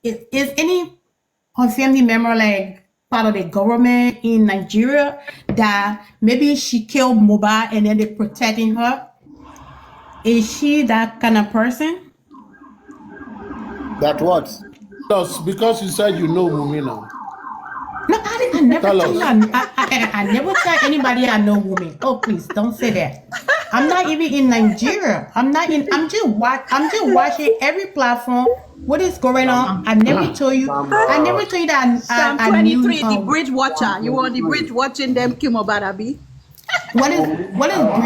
is any her family member like part of the government in Nigeria that maybe she killed Mohbad and then they're protecting her? Is she that kind of person? That what? Tell us, because you said you know Wunmi now. No, I never Tell tell you. us. I never tell anybody I know women. Oh, please don't say that. I'm not even in Nigeria. I'm just watching every platform. What is going on? I never told you. I never told you that Psalm I knew. 23, the bridge watcher. You on the bridge watching them kill Mohbad, Abi? What is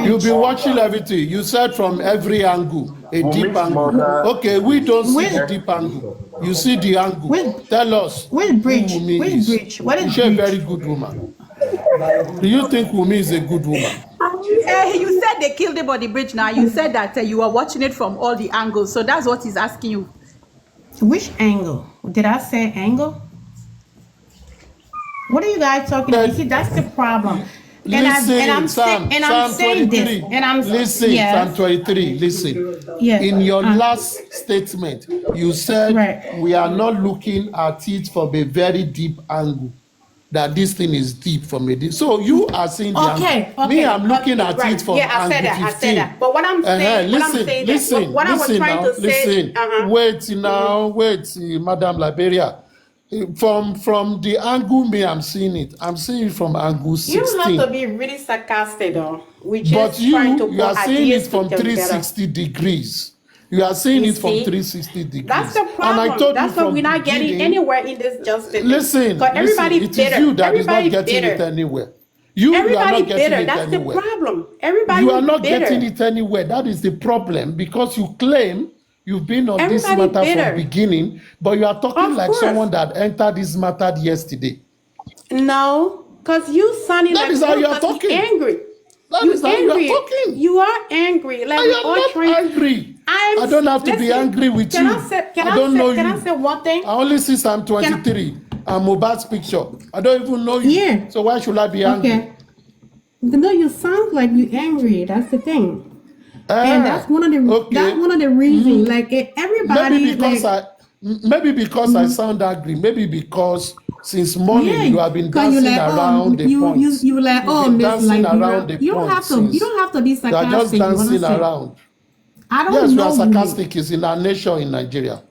You'll bridge? be watching everything. You said from every angle, a deep angle. Okay, we don't see the deep angle. You see the angle. Which Tell us which who bridge? Wunmi Which is. bridge? What is She's a very bridge? good woman. Do you think Wunmi is a good woman? You said they killed him on the bridge now. You said that you are watching it from all the angles. So that's what he's asking you. Which angle? Did I say angle? What are you guys talking about? You see, that's the problem. Listen, Psalm 23. Listen, yes, Psalm 23. Listen. yes. In your last statement, you said Right. we are not looking at it from a very deep angle. That this thing is deep from a deep. So you are saying the Okay, angle. Me, I'm looking okay, at right. it from Yeah, I said angle that. 15. I said that. But what I'm saying, Listen, what I was trying to say, listen. Wait now, wait, Madam Liberia. From the angle me, I'm seeing it. I'm seeing it from angle you don't have 16. to be really sarcastic though. We just But trying to you are put seeing it ideas from together. 360 degrees. You are seeing You it from see? 360 degrees. That's the And I problem. told That's you why we're not getting beginning, anywhere in this justice. Listen, Because everybody it is bitter. you that is not Everybody getting it bitter. anywhere. You are Everybody not getting bitter. it That's the anywhere. problem. Everybody You are not bitter. getting it anywhere. That is the problem, because you claim you've been on this Everybody matter bitter. from beginning, but you are talking Of like course. someone that entered this matter yesterday. No, because you sounding That like is how you are because talking. angry. That You is how you are angry. talking. You are angry. Like I we am all not trying. angry. I don't have to be angry with can you. I say, I don't know Can you. I say one thing? I only see Psalm 23 and Mohbad's picture. I don't even know you. Yeah. So why should I be angry? Okay. No, you sound like you angry. That's the thing. And that's one of the reasons. Like everybody Maybe because I sound angry. Maybe because since morning you have been 'cause you dancing like, around the points. you like, You've oh, been Miss dancing Liberia. around the You don't have points to. You since. don't have to be You are just sarcastic. You dancing understand? around. I don't Yes, we know. are sarcastic. It's in our nature in Nigeria.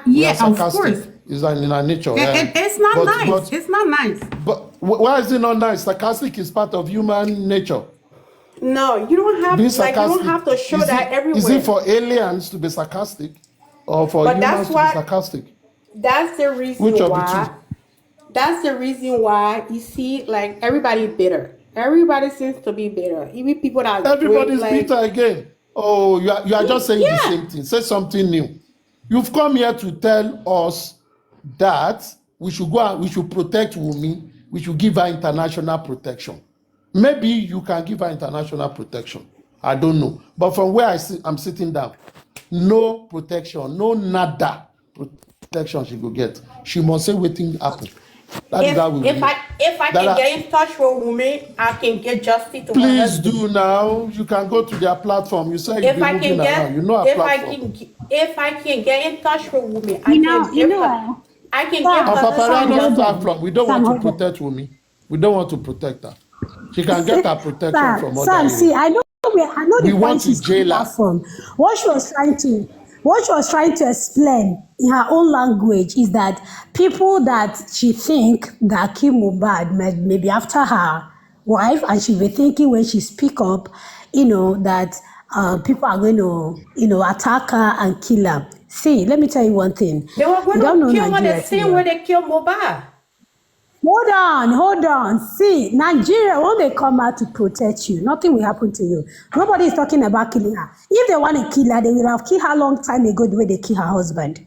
We Yeah, are of sarcastic. course. It's in our nature. It's not But- nice. but- It's not nice. But why is it not nice? Sarcastic is part of human nature. No, you don't have Being like you sarcastic. don't have to show is that it, everywhere. Is it for aliens to be sarcastic, or for But humans that's to why- be sarcastic? That's the reason Which of the why. That's the reason why you see like everybody bitter. Everybody seems to be bitter. Even people that Everybody's great, like, bitter again. Oh, you are just saying the Yeah. same thing. Say something new. You've come here to tell us that we should go and we should protect Wunmi. We should give her international protection. Maybe you can give her international protection. I don't know. But from where I'm sitting down, no protection, no nada protection she go get. She must say wetin happen. That is how we if I can get in touch with women, I can get justice to my Please husband. do now. You can go to their platform. You say you've If been I moving can get, around. You know our platform. if I can get in touch with women, I You can know, give you her. know, I can Sam, give Our her paparazzi hold on. platform. We don't Sam, want to hold on. protect Wunmi. We don't want to protect her. She can get her protection from other Sam, see, areas. I know We the want point to she's coming jail her. back from. What she was trying to explain in her own language is that people that she think that kill Mohbad maybe after her wife, and she be thinking when she speak up, that people are going to, attack her and kill her. See, let me tell you one thing. They were going You don't know to kill her Nigeria the too same well. way they killed Mohbad. Hold on. See, Nigeria, when they come out to protect you, nothing will happen to you. Nobody is talking about killing her. If they want to kill her, they would have killed her a long time ago the way they kill her husband.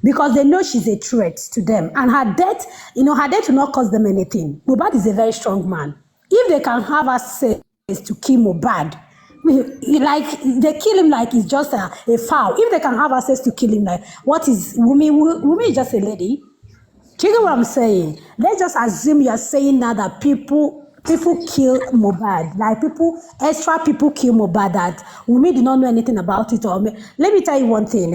Because they know she's a threat to them. And her death will not cost them anything. Mohbad is a very strong man. If they can have access to kill Mohbad, like they kill him like he's just a fowl. If they can have access to kill him, like what is Wunmi? Wunmi is just a lady. Do you know what I'm saying? Let's just assume you're saying now that people kill Mohbad. Like extra people kill Mohbad, that Wunmi did not know anything about it. Let me tell you one thing,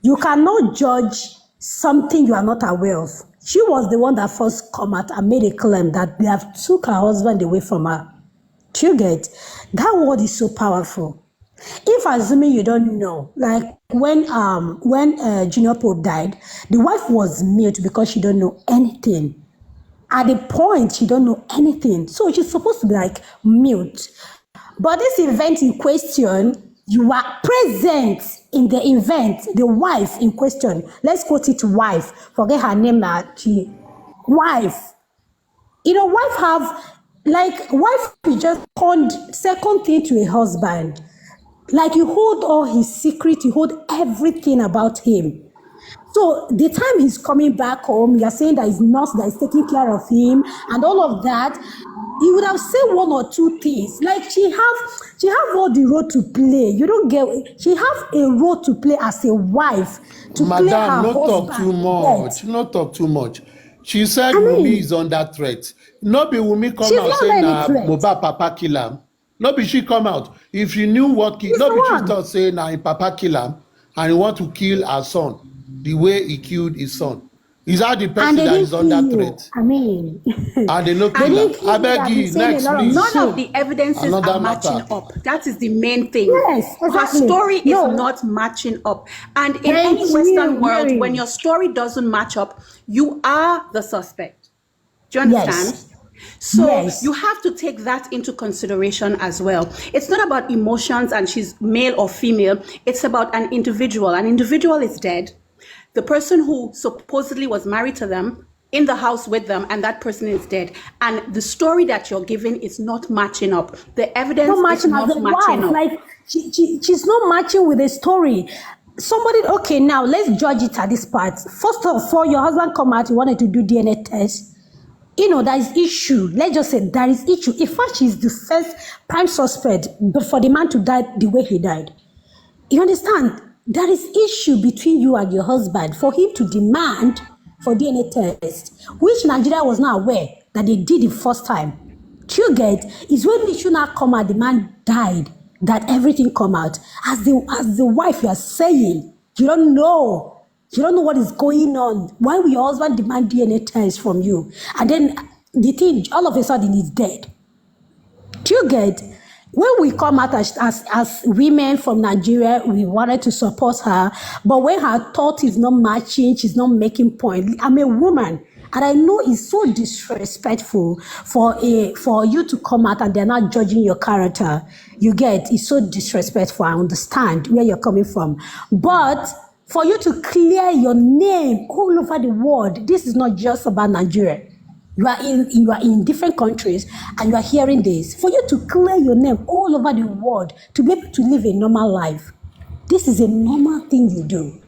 You cannot judge something you are not aware of. She was the one that first come out and made a claim that they have took her husband away from her. Do you get? That word is so powerful. If assuming you don't know, like when Junior Pope died, the wife was mute because she don't know anything. At the point she don't know anything, so she's supposed to be like mute. But this event in question, you are present in the event. The wife in question, let's quote it wife. Forget her name now. Wife. You know, wife is just second thing to a husband. Like you hold all his secret, you hold everything about him. So the time he's coming back home, you're saying that his nurse that is taking care of him and all of that, he would have said one or two things. Like she have all the role to play. You don't get, she have a role to play as a wife to play her Madam, not husband. talk too much. Yes. Not talk too much. She said I Wumi mean, is under threat. No be Wumi come she's out not say any na threat. Mohbad papa kill am. No be she come out. If she knew what kill, She's no the be she one. start say na him papa kill am and he want to kill her son the way he killed his son. Is that the And person they that didn't is kill under you. threat? I mean, And they no they kill didn't am. kill you. I beg I've been you, saying a next lot of please. None of shit. the evidences Another are matching matter. up. That is the main thing. Yes, Her exactly. story is No, not matching up. And in thank any Western you, world, when Mary. your story doesn't match up, you are the suspect. Do you understand? Yes, So yes. you have to take that into consideration as well. It's not about emotions and she's male or female. It's about an individual. An individual is dead. The person who supposedly was married to them in the house with them, and that person is dead. And the story that you're giving is not matching up. The evidence Not is matching as not a matching wife. up. Like she's not matching with the story. Somebody, okay, now let's judge it at this part. First of all, your husband come out, he wanted to do DNA test. You know, there is issue. Let's just say there is issue. In fact, she's the first prime suspect, but for the man to die the way he died. You understand? There is issue between you and your husband for him to demand for DNA test, which Nigeria was not aware that they did the first time. Do you get? Is when the issue now come out, the man died, that everything come out. As the wife, you are saying, you don't know. You don't know what is going on. Why will your husband demand DNA test from you? And then the thing, all of a sudden, he's dead. Do you get? When we come out as women from Nigeria, we wanted to support her. But when her thought is not matching, she's not making point. I'm a woman. And I know it's so disrespectful for you to come out and they're not judging your character. You get? It's so disrespectful. I understand where you're coming from. But for you to clear your name all over the world, this is not just about Nigeria. You are in different countries and you are hearing this. For you to clear your name all over the world, to be able to live a normal life, this is a normal thing you do.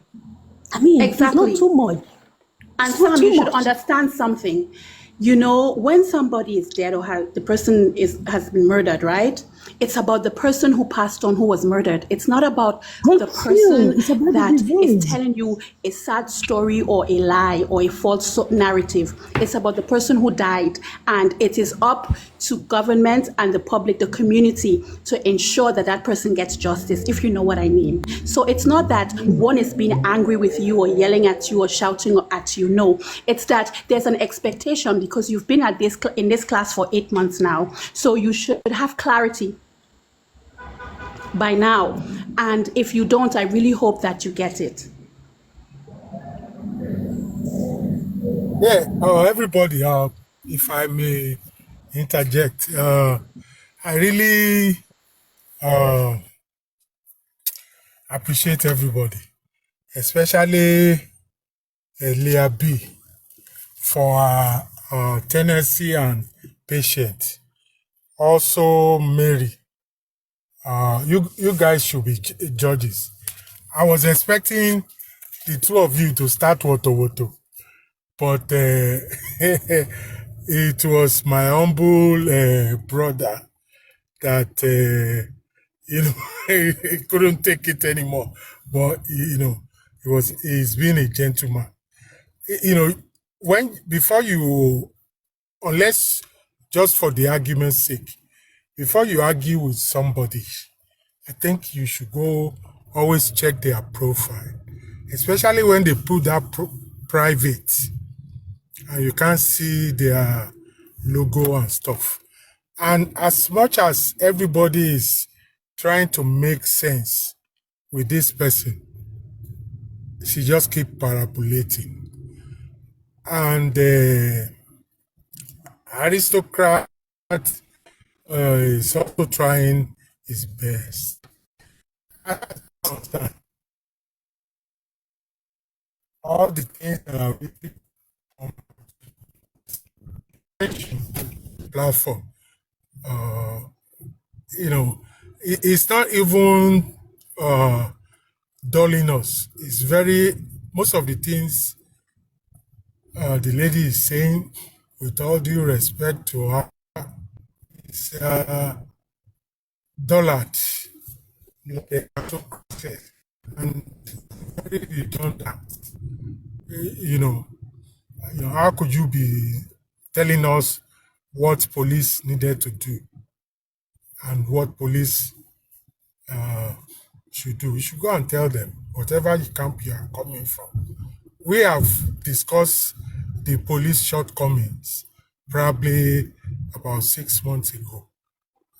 I mean, it's Exactly. not too much. And It's not Sam, you too should much. understand something. You know, when somebody is dead or the person has been murdered, right? It's about the person who passed on, who was murdered. It's not about Thank the you. person It's about the that is disease. telling you a sad story or a lie or a false narrative. It's about the person who died. And it is up to government and the public, the community, to ensure that that person gets justice, if you know what I mean. So it's not that one is being angry with you or yelling at you or shouting at you. No, it's that there's an expectation because you've been at in this class for 8 months now. So you should have clarity by now. And if you don't, I really hope that you get it. Yeah, everybody, if I may interject, I really appreciate everybody, especially Leah B, for her tenacity and patience. Also, Mary, you guys should be judges. I was expecting the two of you to start Woto, but it was my humble brother that he couldn't take it anymore. But he's been a gentleman. Before you, unless just for the argument's sake, before you argue with somebody, I think you should go always check their profile, especially when they put that private, and you can't see their logo and stuff. And as much as everybody is trying to make sense with this person, she just keep parabolating. And the aristocrat is also trying his best. I understand all the things that are written on the platform. You know, it's not even dulling us. It's most of the things the lady is saying, with all due respect to her, is dullard, like a autocrat, and very redundant. You know, how could you be telling us what police needed to do and what police should do? We should go and tell them whatever camp you are coming from. We have discussed the police shortcomings probably about 6 months ago,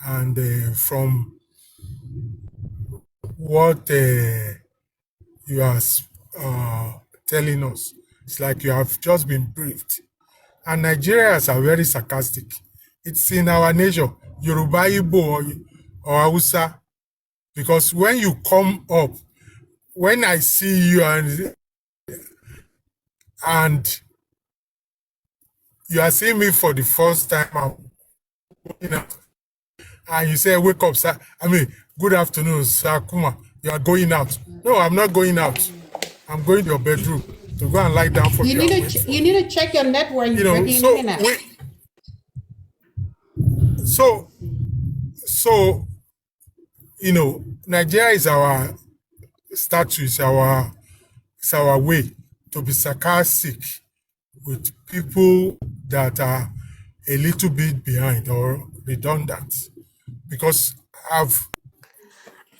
and from what you are telling us, it's like you have just been briefed. And Nigerians are very sarcastic. It's in our nature, Yoruba, Igbo, or Hausa, because when you come up, when I see you and you are seeing me for the first time, and you say, wake up, sir. Good afternoon, Sir Kuma. You are going out. No, I'm not going out. I'm going to your bedroom to go and lie down for You need to check your network. So Nigeria is our status, it's our way to be sarcastic with people that are a little bit behind or redundant, because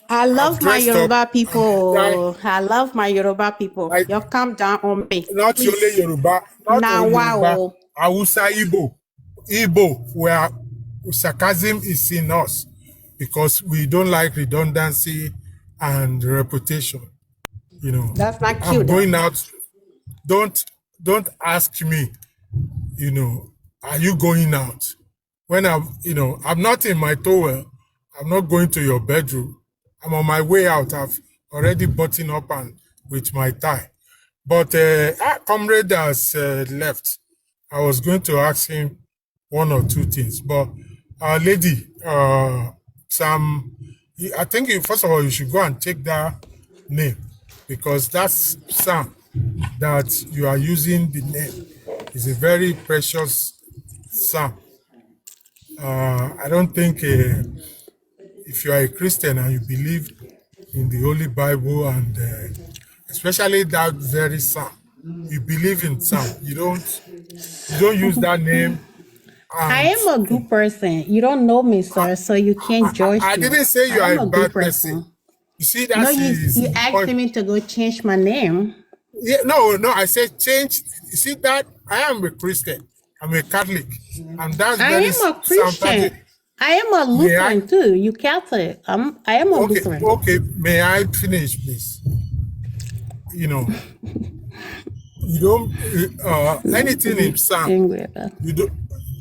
I love my dressed up Yoruba people. and I love my Yoruba people. like You calm down on me, not only please. Yoruba, Now, wow. Hausa, Igbo, where sarcasm is in us because we don't like redundancy and reputation. That's not I'm cute. going out. Don't ask me, are you going out? When I'm not in my towel, I'm not going to your bedroom. I'm on my way out. I've already buttoned up and with my tie. But comrade has left. I was going to ask him one or two things. But lady, Sam, I think first of all you should go and check that name, because that's Sam that you are using. The name is a very precious Sam. I don't think if you are a Christian and you believe in the Holy Bible and especially that very Sam, you believe in Sam. You don't use that name. I am a good person. You don't know me, sir, so you can't judge I me. didn't say you I are am a a good bad person. person. You see, No, that's you asked me to go change my name. Yeah, no, I said change. You see that I am a Christian. I'm a Catholic, and that's I very am a Christian. sometimes. I am a Lutheran too. You Catholic. I am a Lutheran. Okay. May I finish, please? You don't anything in Psalm. Angry about. You don't.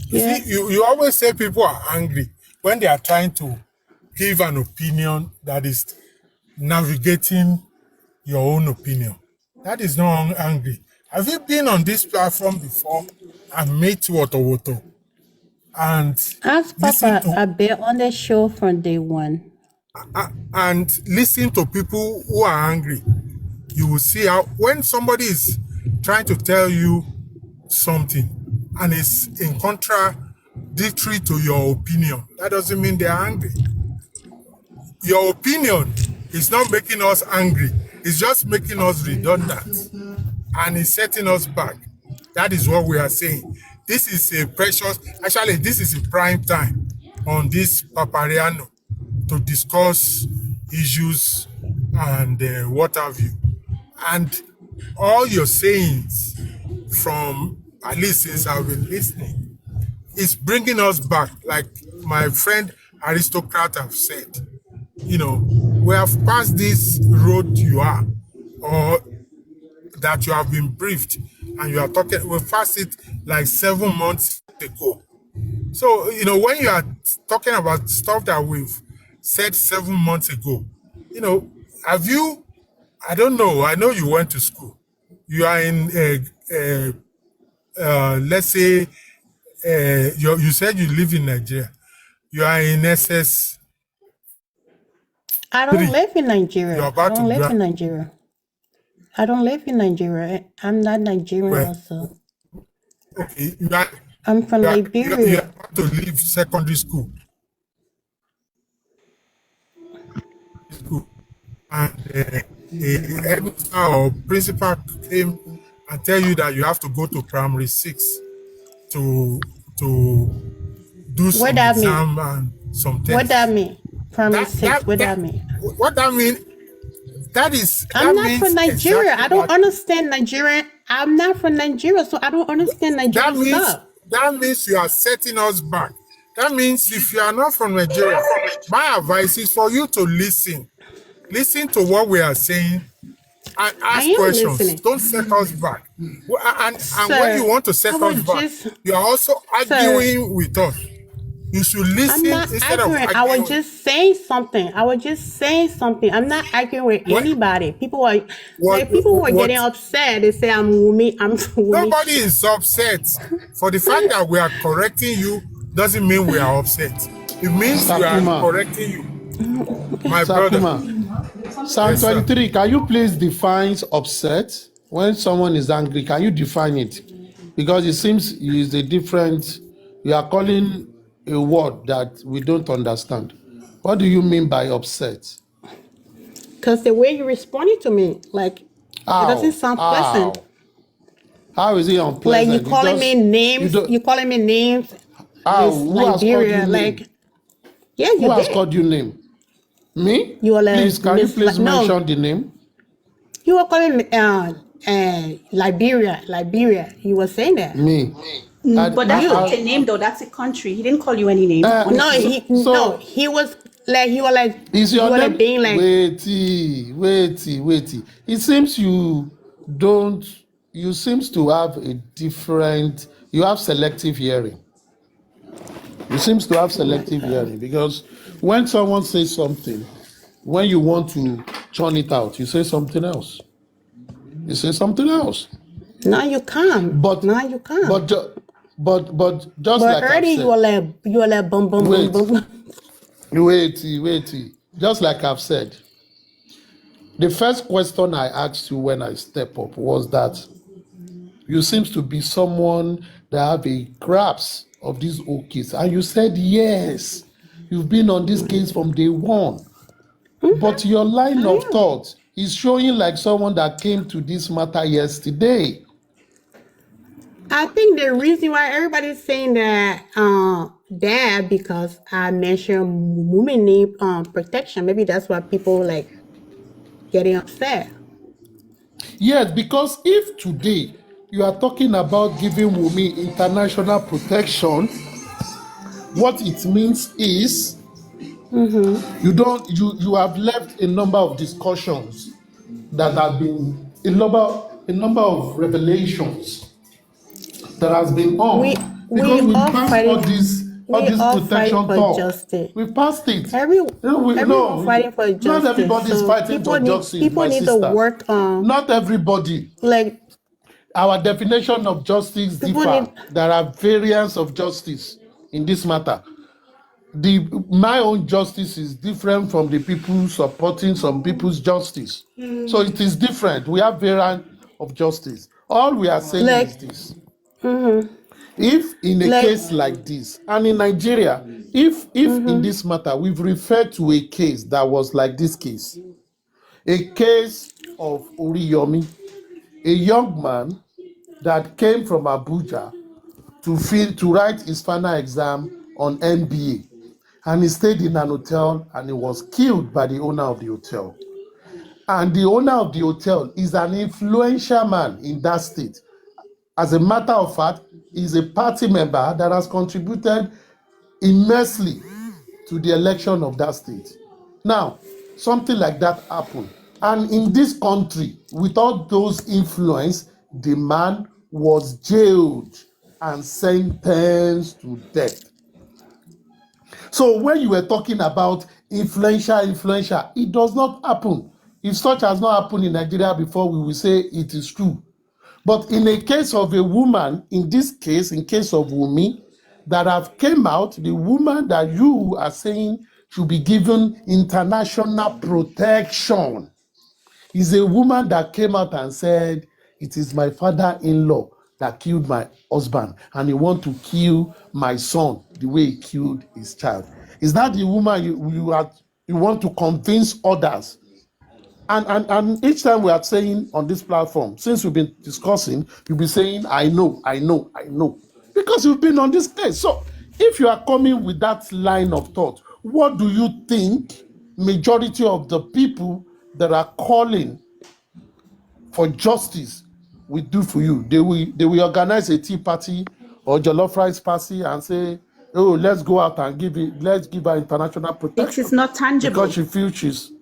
Yeah. See, you always say people are angry when they are trying to give an opinion that is navigating your own opinion. That is not angry. Have you been on this platform before and met Woto and Ask listen Papa. to I've been on the show from day one. and listen to people who are angry? You will see how when somebody is trying to tell you something and it's in contradictory to your opinion, that doesn't mean they are angry. Your opinion is not making us angry. It's just making us redundant. And it's setting us back. That is what we are saying. This is a precious, actually, this is a prime time on this Papariano to discuss issues and what have you. And all your sayings from, at least since I've been listening, is bringing us back, like my friend Aristocrat have said. We have passed this road you are, or that you have been briefed, and you are talking, we passed it like 7 months ago. So, when you are talking about stuff that we've said 7 months ago, have you, I don't know, I know you went to school. You are in, let's say, you said you live in Nigeria. You are in SS3. I don't live in You're Nigeria. I about to don't live in grad. Nigeria. I don't live in Nigeria. I'm not Nigerian Well, also. okay, you are, I'm from you are Liberia. about to leave secondary school, and a headmaster or principal came and tell you that you have to go to primary 6 to do What some that mean? exam and some What that tests. mean? Primary That 6. that What that that mean? what that mean? That I'm not means from Nigeria. exactly I don't what understand Nigeria. I'm not from Nigeria, so I don't understand that Nigerian means. stuff. That means you are setting us back. That means if you are not from Nigeria, my advice is for you to listen. Listen to what we are saying and I ask am questions. listening. Don't set us back. And when you Sir, want to I set us was back, just, you are also sir, arguing with us. You should I'm listen not instead of arguing. I was arguing. just saying something. I'm not arguing with What? anybody. People are What? people were getting What? upset. They say I'm Wumi. I'm Wumi. Nobody is upset. For the fact that we are correcting you doesn't mean we are upset. It means we are Sakuma, correcting you, my brother. Sakuma, Psalm Yes, sir. 23, can you please define upset? When someone is angry, can you define it? Because it seems it's a different, you are calling a word that we don't understand. What do you mean by upset? Because the way you responded to me, like, it doesn't How? sound pleasant. How is it Like unpleasant? You calling me just, you names. don't, You calling me names. how? Miss Who has called you Liberia. name? Like, yeah, Who you has did. called you name? Me? You were like Please, can you Miss. please No, mention the name? you were calling me Liberia. Liberia. You were saying that. Me. But that's You. not a name, though. That's a country. He didn't call you any name, Uh, No, honestly. so he was like you were like is you your were like name? being like Wait. It seems you don't. You seems to have a different. You have selective hearing. You seems to have oh my selective god. hearing because when someone says something, when you want to turn it out, you say something else. You say something else. Now you come. But Now you come. but but just But like I've earlier said, you were like boom boom boom wait, boom. wait. Just like I've said, the first question I asked you when I step up was that you seems to be someone that have a grasp of these old case, and you said yes, you've been on this case from day one. But your line I of am. thought is showing like someone that came to this matter yesterday. I think the reason why everybody's saying that because I mentioned women need protection. Maybe that's why people like getting upset. Yes, because if today you are talking about giving Wumi international protection, what it means is you have left a number of discussions that have been a number of revelations that has been We on because we passed all we this all fighting protection for talk. justice. We passed it. Everyone fighting for Not justice. everybody is So fighting for justice, people my need to sister. work on Not everybody. like Our definition of justice people differ. need There are variants of justice in this matter. My own justice is different from the people supporting some people's justice. So it is different. We have variant of justice. All we are saying like is this. If in a like case like this, and in Nigeria, if in this matter we've referred to a case that was like this case, a case of Oriyomi, a young man that came from Abuja to write his final exam on MBA, and he stayed in an hotel and he was killed by the owner of the hotel. And the owner of the hotel is an influential man in that state. As a matter of fact, he's a party member that has contributed immensely to the election of that state. Now, something like that happened. And in this country, with all those influence, the man was jailed and sentenced to death. So when you were talking about influential, it does not happen. If such has not happened in Nigeria before, we will say it is true. But in a case of a woman, in this case, in case of Wunmi, that have came out, the woman that you are saying should be given international protection is a woman that came out and said, it is my father-in-law that killed my husband, and he want to kill my son the way he killed his child. Is that the woman you want to convince others? And each time we are saying on this platform, since we've been discussing, you'll be saying, I know, because you've been on this case. So if you are coming with that line of thought, what do you think majority of the people that are calling for justice will do for you? They will organize a tea party or jollof rice party and say, oh, let's go out and let's give her international protection. It is not tangible. Because she feels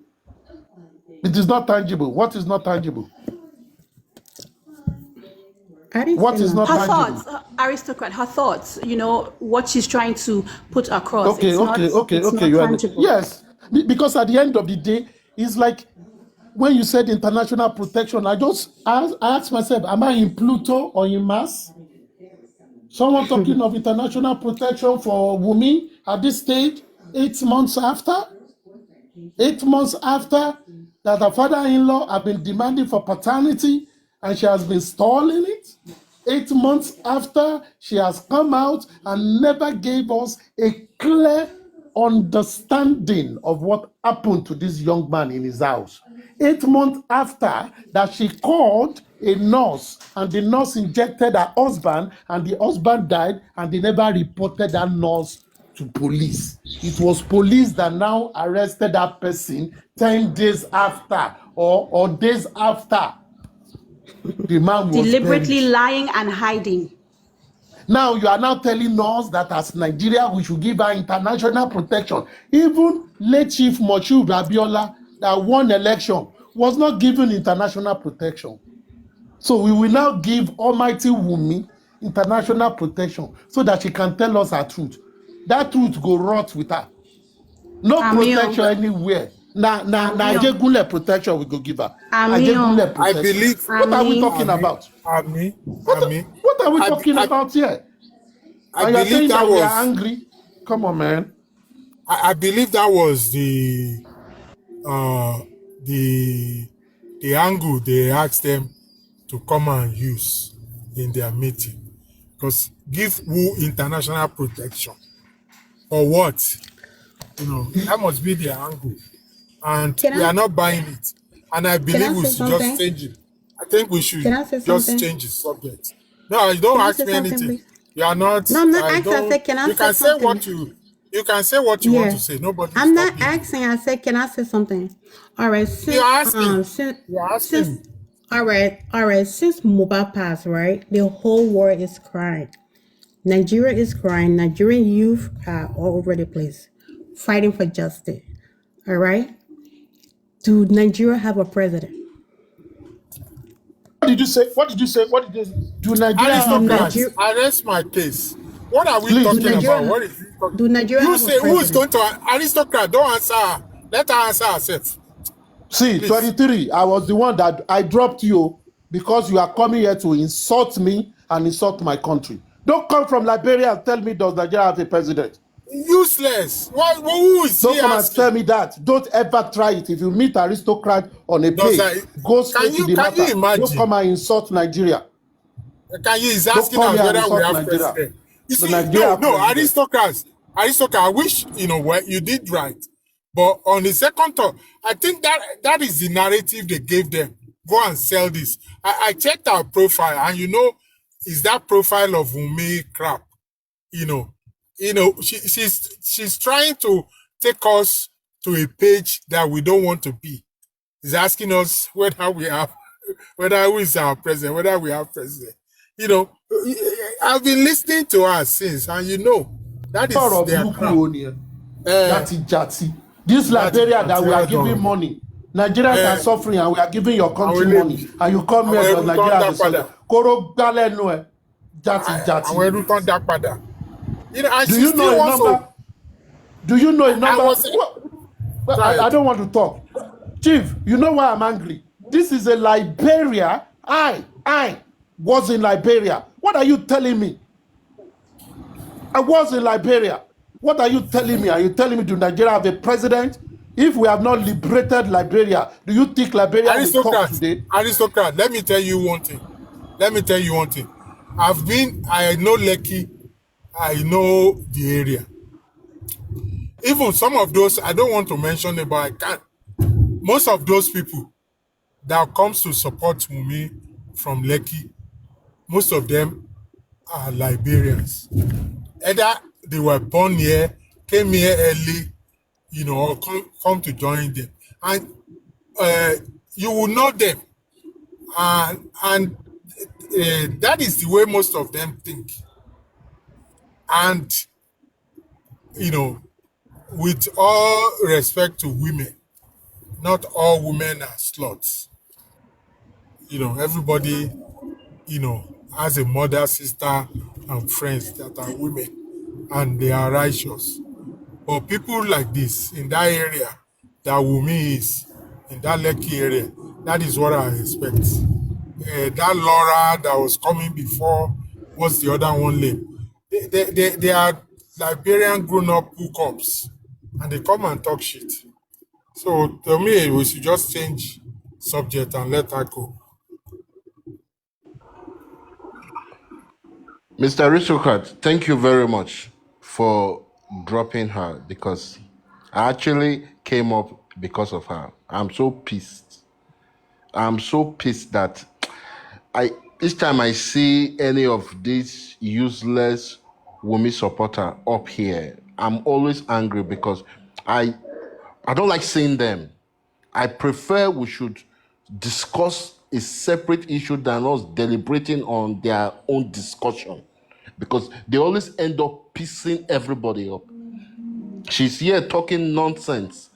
it is not tangible. What is not tangible? What is not her tangible? thoughts, aristocrat, her thoughts, what she's trying to put across. Okay. You are yes, because at the end of the day, it's like when you said international protection, I asked myself, am I in Pluto or in Mars? Someone talking of international protection for Wunmi at this stage, 8 months after? 8 months after that her father-in-law have been demanding for paternity and she has been stalling it. 8 months after she has come out and never gave us a clear understanding of what happened to this young man in his house. 8 months after that she called a nurse and the nurse injected her husband and the husband died and they never reported that nurse to police. It was police that now arrested that person 10 days after or days after the man was deliberately buried. lying and hiding. Now you are now telling us that as Nigeria we should give her international protection. Even late Chief Moshood Abiola that won election was not given international protection. So we will now give Almighty Wunmi international protection so that she can tell us her truth. That truth go rot with her. No protection anywhere. Ajegunle protection we go give her. Ajegunle protection. I believe. What are we talking about? What are we talking about here? I and you're saying believe that that we was. are angry? Come on, man. I believe that was the angle they asked them to come and use in their meeting. Because give who international protection or what? That must be their angle. And we are not buying it. And I believe we should just change it. I think we should just change the subject. No, you don't ask me anything. You are not. No, I'm not asking. I said, can I say something? You can say what you want to say. Nobody. I'm not asking. I said, can I say something? All right. You're asking. You're asking. All right. Since Mohbad passed, right, the whole world is crying. Nigeria is crying. Nigerian youth are all over the place, fighting for justice. All right. Do Nigeria have a president? What did you say? Do Nigeria have Aristocrats, arrest my case. What are we talking about? What is it talking? Do Nigeria You have say a who is president? going to aristocrat? Don't answer her. Let her answer herself. See, Please. 23, I was the one that I dropped you because you are coming here to insult me and insult my country. Don't come from Liberia and tell me does Nigeria have a president. Useless. Who is Don't he come and asking? tell me that. Don't ever try it. If you meet aristocrat on a Does page, go straight to the can you matter. imagine? Don't come and insult Nigeria. He's Don't asking come us here and whether we insult have Nigeria. president. You So see, Nigeria have no, president. aristocrats. I wish, what you did right. But on the second thought, I think that is the narrative they gave them. Go and sell this. I checked our profile and is that profile of Wunmi crap. She's trying to take us to a page that we don't want to be. He's asking us whether who is our president, whether we have president. You know, I've been listening to us since, and you know, that is Of their crown. Jati. This Liberia that we are giving money. Nigerians are suffering and we are giving your country money. And you come here to Nigeria to say, Koro Galeno, Jati. You know, do you know a number? Do you know a number? I don't want to talk. Chief, you know why I'm angry? This is a Liberia. I was in Liberia. What are you telling me? I was in Liberia. What are you telling me? Are you telling me do Nigeria have a president? If we have not liberated Liberia, do you think Liberia will come today? Aristocrat, let me tell you one thing. I know Lekki, I know the area. Even some of those, I don't want to mention it, but I can't. Most of those people that comes to support Wunmi from Lekki, most of them are Liberians. Either they were born here, came here early, you know, or come to join them. And you will know them. And that is the way most of them think. And, you know, with all respect to women, not all women are sluts. You know, everybody, you know, has a mother, sister, and friends that are women, and they are righteous. But people like this, in that area, that Wunmi is, in that Lekki area, that is what I expect. That Laura that was coming before, what's the other one name? They are Liberian grown-up hookups, and they come and talk shit. So to me, we should just change subject and let her go. Mr. Aristocrat, thank you very much for dropping her because I actually came up because of her. I'm so pissed. I'm so pissed that each time I see any of these useless Wunmi supporter up here, I'm always angry because I don't like seeing them. I prefer we should discuss a separate issue than us deliberating on their own discussion because they always end up pissing everybody up. She's here talking nonsense.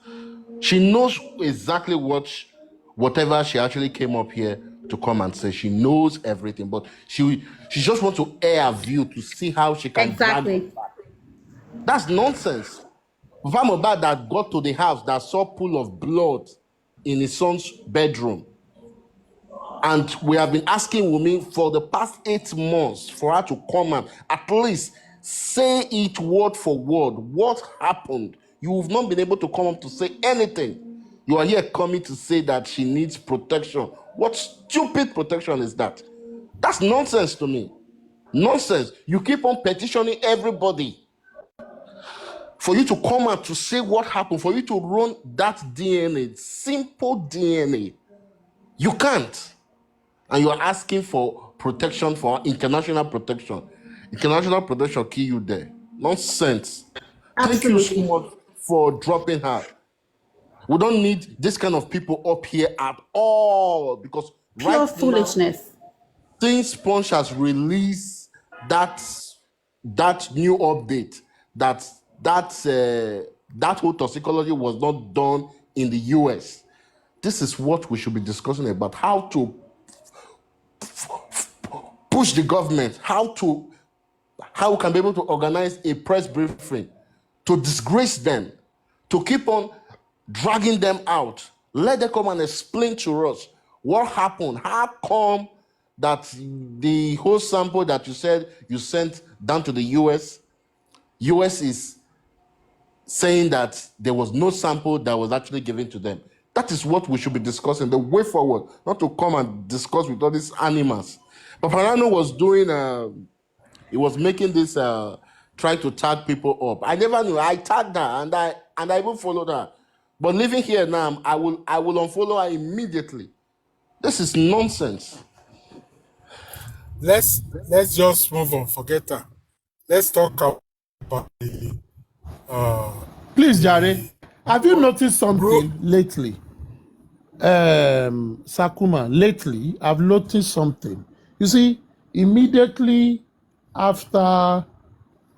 She knows exactly whatever she actually came up here to come and say. She knows everything, but she just wants to air a view to see how she can Exactly. That's nonsense. Mohbad that got to the house that saw pool of blood in his son's bedroom. And we have been asking Wunmi for the past 8 months for her to come and at least say it word for word. What happened? You've not been able to come up to say anything. You are here coming to say that she needs protection. What stupid protection is that? That's nonsense to me. Nonsense. You keep on petitioning everybody for you to come out to say what happened, for you to run that DNA, simple DNA. You can't. And you are asking for protection, for international protection. International protection kill you there. Nonsense. Absolutely. Thank you so much for dropping her. We don't need this kind of people up here at all because Pure right foolishness. now, since Punch has released that new update that whole toxicology was not done in the US. This is what we should be discussing about, how to push the government, how we can be able to organize a press briefing to disgrace them, to keep on dragging them out. Let them come and explain to us what happened. How come that the whole sample that you said you sent down to the US is saying that there was no sample that was actually given to them? That is what we should be discussing, the way forward, not to come and discuss with all these animals. Paparano was doing, he was making this, trying to tag people up. I never knew. I tagged her and I even followed her. But living here now, I will unfollow her immediately. This is nonsense. Let's just move on. Forget her. Let's talk about the. Please, Jare, have you noticed something lately? Sakuma, lately I've noticed something. You see, immediately after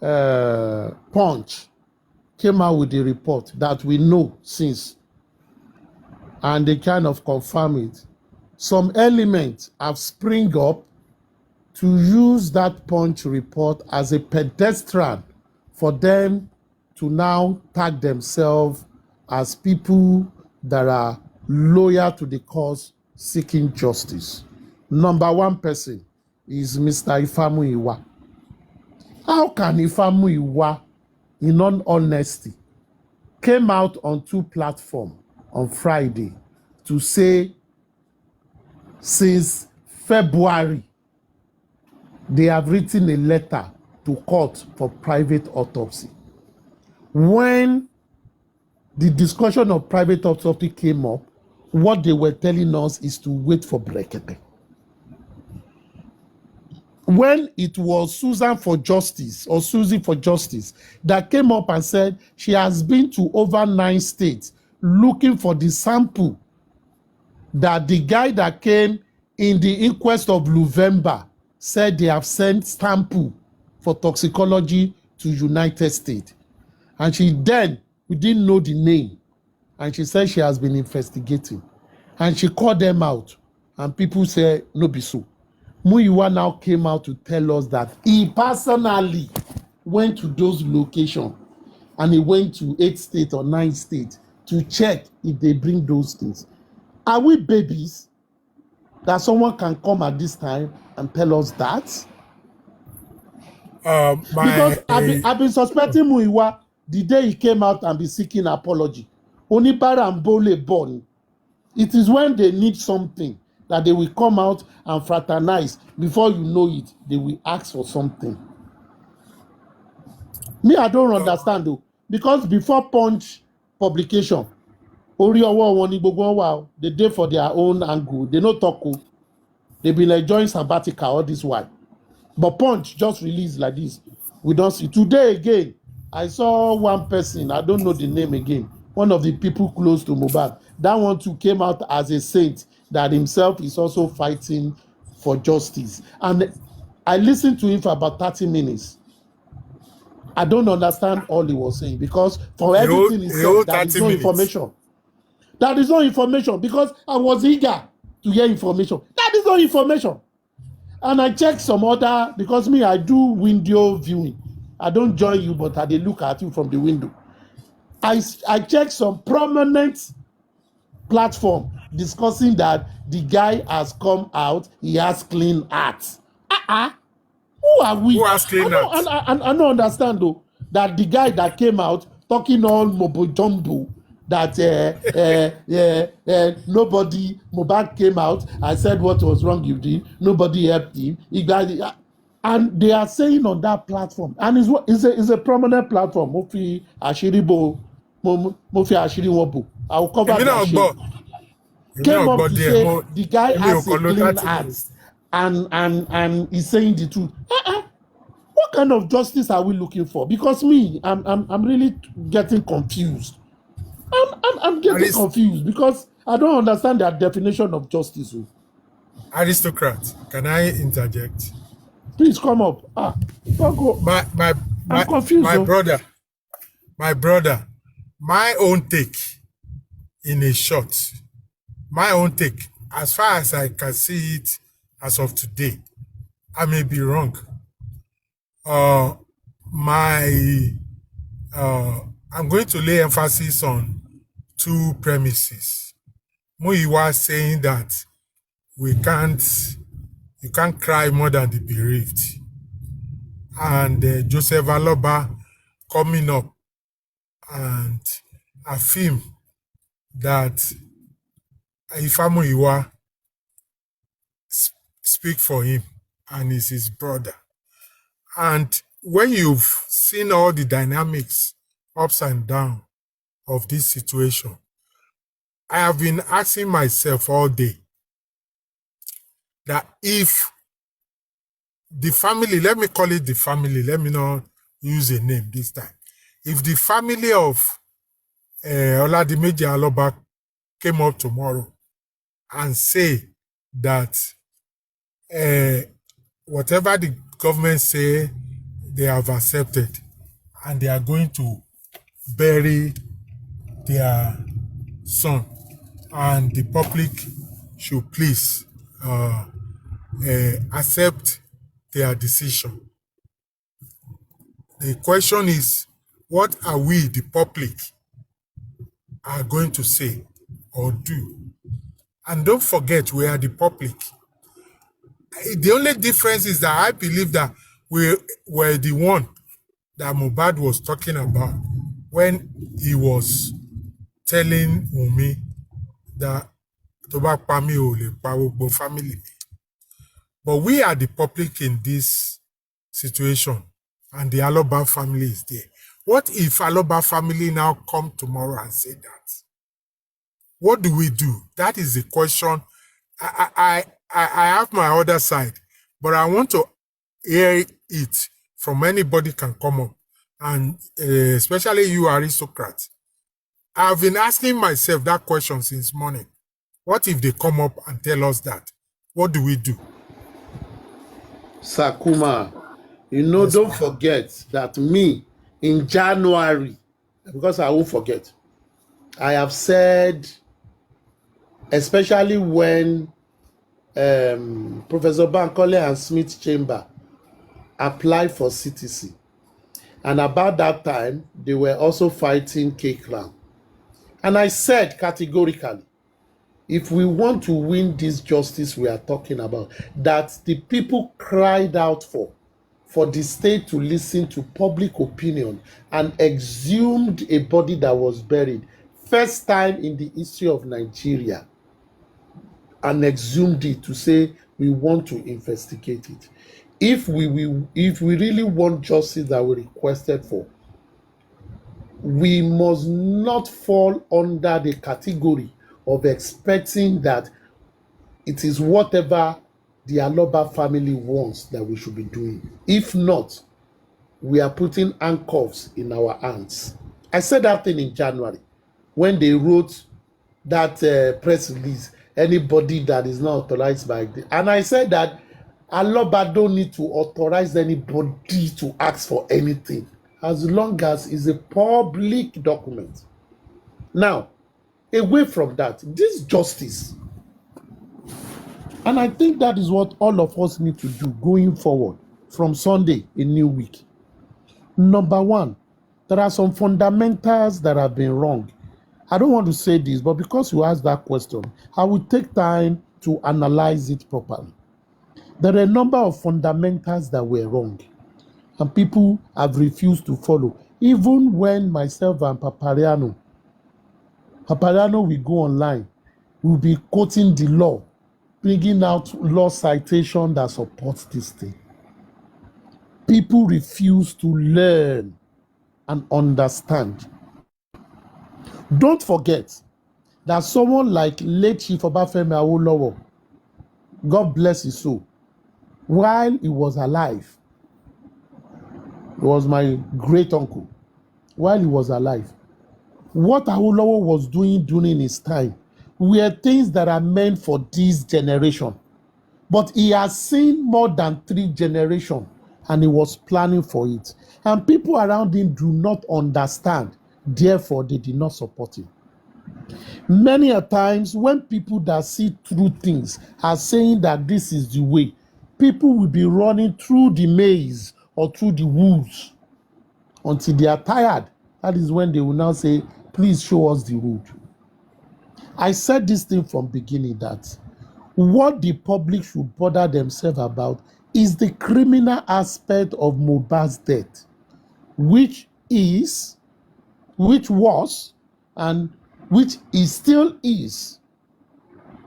Punch came out with the report that we know since, and they kind of confirm it, some elements have spring up to use that Punch report as a pedestrian for them to now tag themselves as people that are loyal to the cause seeking justice. Number one person is Mr. Ifamuyiwa. How can Ifamuyiwa, in all honesty, came out on two platforms on Friday to say since February they have written a letter to court for private autopsy? When the discussion of private autopsy came up, what they were telling us is to wait for Brekete. When it was Susan for Justice or Susie for Justice that came up and said she has been to over 9 states looking for the sample that the guy that came in the inquest of November said they have sent sample for toxicology to United States. And we didn't know the name. And she said she has been investigating. And she called them out. And people said, no be so. Muyiwa now came out to tell us that he personally went to those locations and he went to 8 states or 9 states to check if they bring those things. Are we babies that someone can come at this time and tell us that? Because I've been suspecting Muyiwa the day he came out and be seeking apology. Onibara and Bole born. It is when they need something that they will come out and fraternize. Before you know it, they will ask for something. Me, I don't understand though. Because before Punch publication, Ori Owo won ni gbogbo wọn wà o. They dey for their own angle. They no talk o. They been enjoying sabbatical all this while. But Punch just released like this. We don't see. Today again, I saw one person, I don't know the name again, one of the people close to Mohbad. That one too came out as a saint that himself is also fighting for justice. And I listened to him for about 30 minutes. I don't understand all he was saying because for everything he said, there is no information. That is no information because I was eager to hear information. That is no information. And I checked some other, because me, I do window viewing. I don't join you, but I dey look at you from the window. I checked some prominent platform discussing that the guy has come out, he has clean heart. Who are we? Who has clean heart? I don't understand though that the guy that came out talking all mobo jumbo that nobody, Mohbad came out and said what was wrong with him, nobody helped him. And they are saying on that platform, and it's a prominent platform. Mofi Ashiribo, Mofi Ashiriwobo. I will cover that. Came up to say the guy has a clean heart, and he's saying the truth. What kind of justice are we looking for? Because me, I'm really getting confused. I'm getting confused because I don't understand their definition of justice. Aristocrat, can I interject? Please come up. Don't go. I'm confused. My brother, my own take in a short, my own take, as far as I can see it as of today, I may be wrong. I'm going to lay emphasis on 2 premises. Muyiwa saying that you can't cry more than the bereaved. And Joseph Aloba coming up and affirm that Ifamuyiwa speak for him and is his brother. And when you've seen all the dynamics, ups and downs of this situation, I have been asking myself all day that if the family, let me call it the family, let me not use a name this time. If the family of Oladimeji Aloba came up tomorrow and say that whatever the government say, they have accepted, and they are going to bury their son, and the public should please accept their decision. The question is, what are we, the public, are going to say or do? And don't forget, we are the public. The only difference is that I believe that we were the one that Mohbad was talking about when he was telling Wunmi that tó bá pa mí ò lè pa gbogbo family. But we are the public in this situation, and the Aloba family is there. What if Aloba family now come tomorrow and say that? What do we do? That is the question. I have my other side, but I want to hear it from anybody can come up, and especially you aristocrats. I've been asking myself that question since morning. What if they come up and tell us that? What do we do? Sakuma, don't forget that me in January, because I won't forget, I have said, especially when Professor Bankole and Smith Chamber applied for CTC, and about that time, they were also fighting K-Clan. And I said categorically, if we want to win this justice we are talking about, that the people cried out for the state to listen to public opinion and exhumed a body that was buried, first time in the history of Nigeria, and exhumed it to say we want to investigate it. If we really want justice that we requested for, we must not fall under the category of expecting that it is whatever the Aloba family wants that we should be doing. If not, we are putting handcuffs in our hands. I said that thing in January when they wrote that press release, anybody that is not authorized by the, and I said that Aloba don't need to authorize anybody to ask for anything as long as it's a public document. Now, away from that, this justice, and I think that is what all of us need to do going forward from Sunday, a new week. Number one, there are some fundamentals that have been wrong. I don't want to say this, but because you asked that question, I will take time to analyze it properly. There are a number of fundamentals that were wrong, and people have refused to follow. Even when myself and Papariano will go online, we'll be quoting the law, bringing out law citation that supports this thing. People refuse to learn and understand. Don't forget that someone like late Chief Obafemi Awolowo, God bless his soul, while he was alive, he was my great uncle, while he was alive, what Awolowo was doing during his time were things that are meant for this generation. But he has seen more than 3 generations, and he was planning for it. And people around him do not understand. Therefore, they did not support him. Many a times, when people that see through things are saying that this is the way, people will be running through the maze or through the woods until they are tired. That is when they will now say, please show us the road. I said this thing from beginning that what the public should bother themselves about is the criminal aspect of Mohbad's death, which was, and which he still is.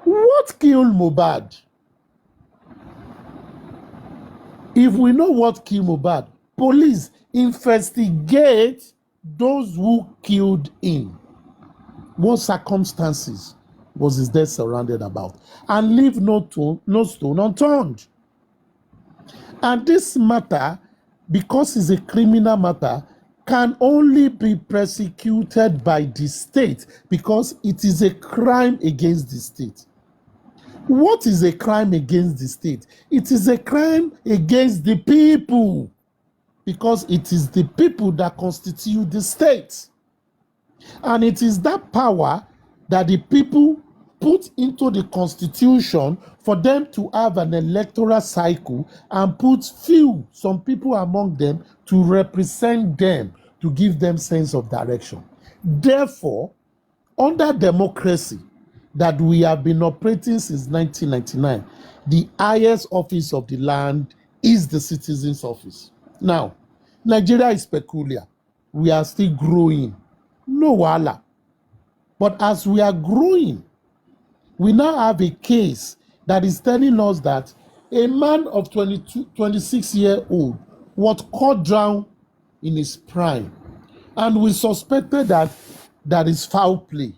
What killed Mohbad? If we know what killed Mohbad, police investigate those who killed him. What circumstances was his death surrounded about? And leave no stone unturned. And this matter, because it's a criminal matter, can only be prosecuted by the state because it is a crime against the state. What is a crime against the state? It is a crime against the people, because it is the people that constitute the state. And it is that power that the people put into the constitution for them to have an electoral cycle and put some people among them to represent them, to give them sense of direction. Therefore, under democracy that we have been operating since 1999, the highest office of the land is the citizen's office. Now, Nigeria is peculiar. We are still growing. No wahala. But as we are growing, we now have a case that is telling us that a man of 26 years old was caught down in his prime. And we suspected that that is foul play.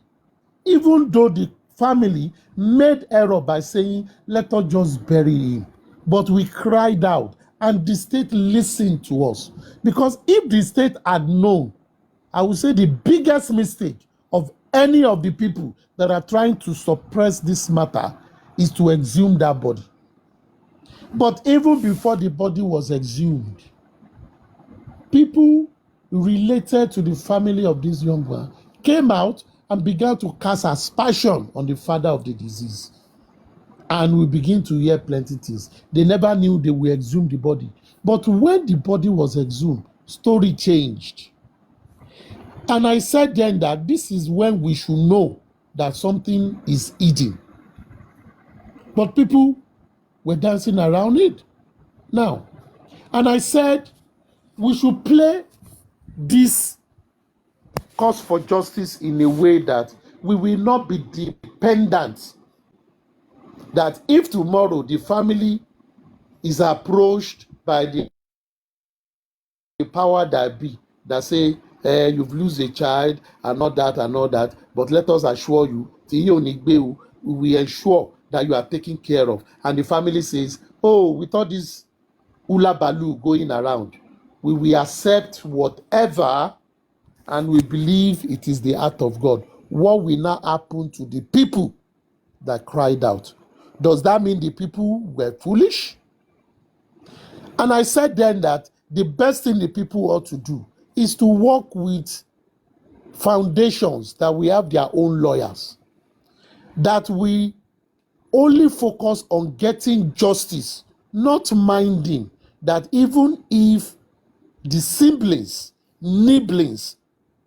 Even though the family made error by saying, let us just bury him. But we cried out, and the state listened to us. Because if the state had known, I would say the biggest mistake of any of the people that are trying to suppress this matter is to exhume that body. But even before the body was exhumed, people related to the family of this young man came out and began to cast aspersion on the father of the deceased. And we begin to hear plenty things. They never knew they would exhume the body. But when the body was exhumed, story changed. And I said then that this is when we should know that something is hidden. But people were dancing around it. Now, and I said we should play this cause for justice in a way that we will not be dependent. That if tomorrow the family is approached by the power that be, that say, you've lost a child and all that, but let us assure you, we will ensure that you are taken care of. And the family says, oh, we thought this hula baloo going around. We will accept whatever, and we believe it is the act of God. What will now happen to the people that cried out? Does that mean the people were foolish? And I said then that the best thing the people ought to do is to work with foundations that we have their own lawyers, that we only focus on getting justice, not minding that even if the siblings, nibblings,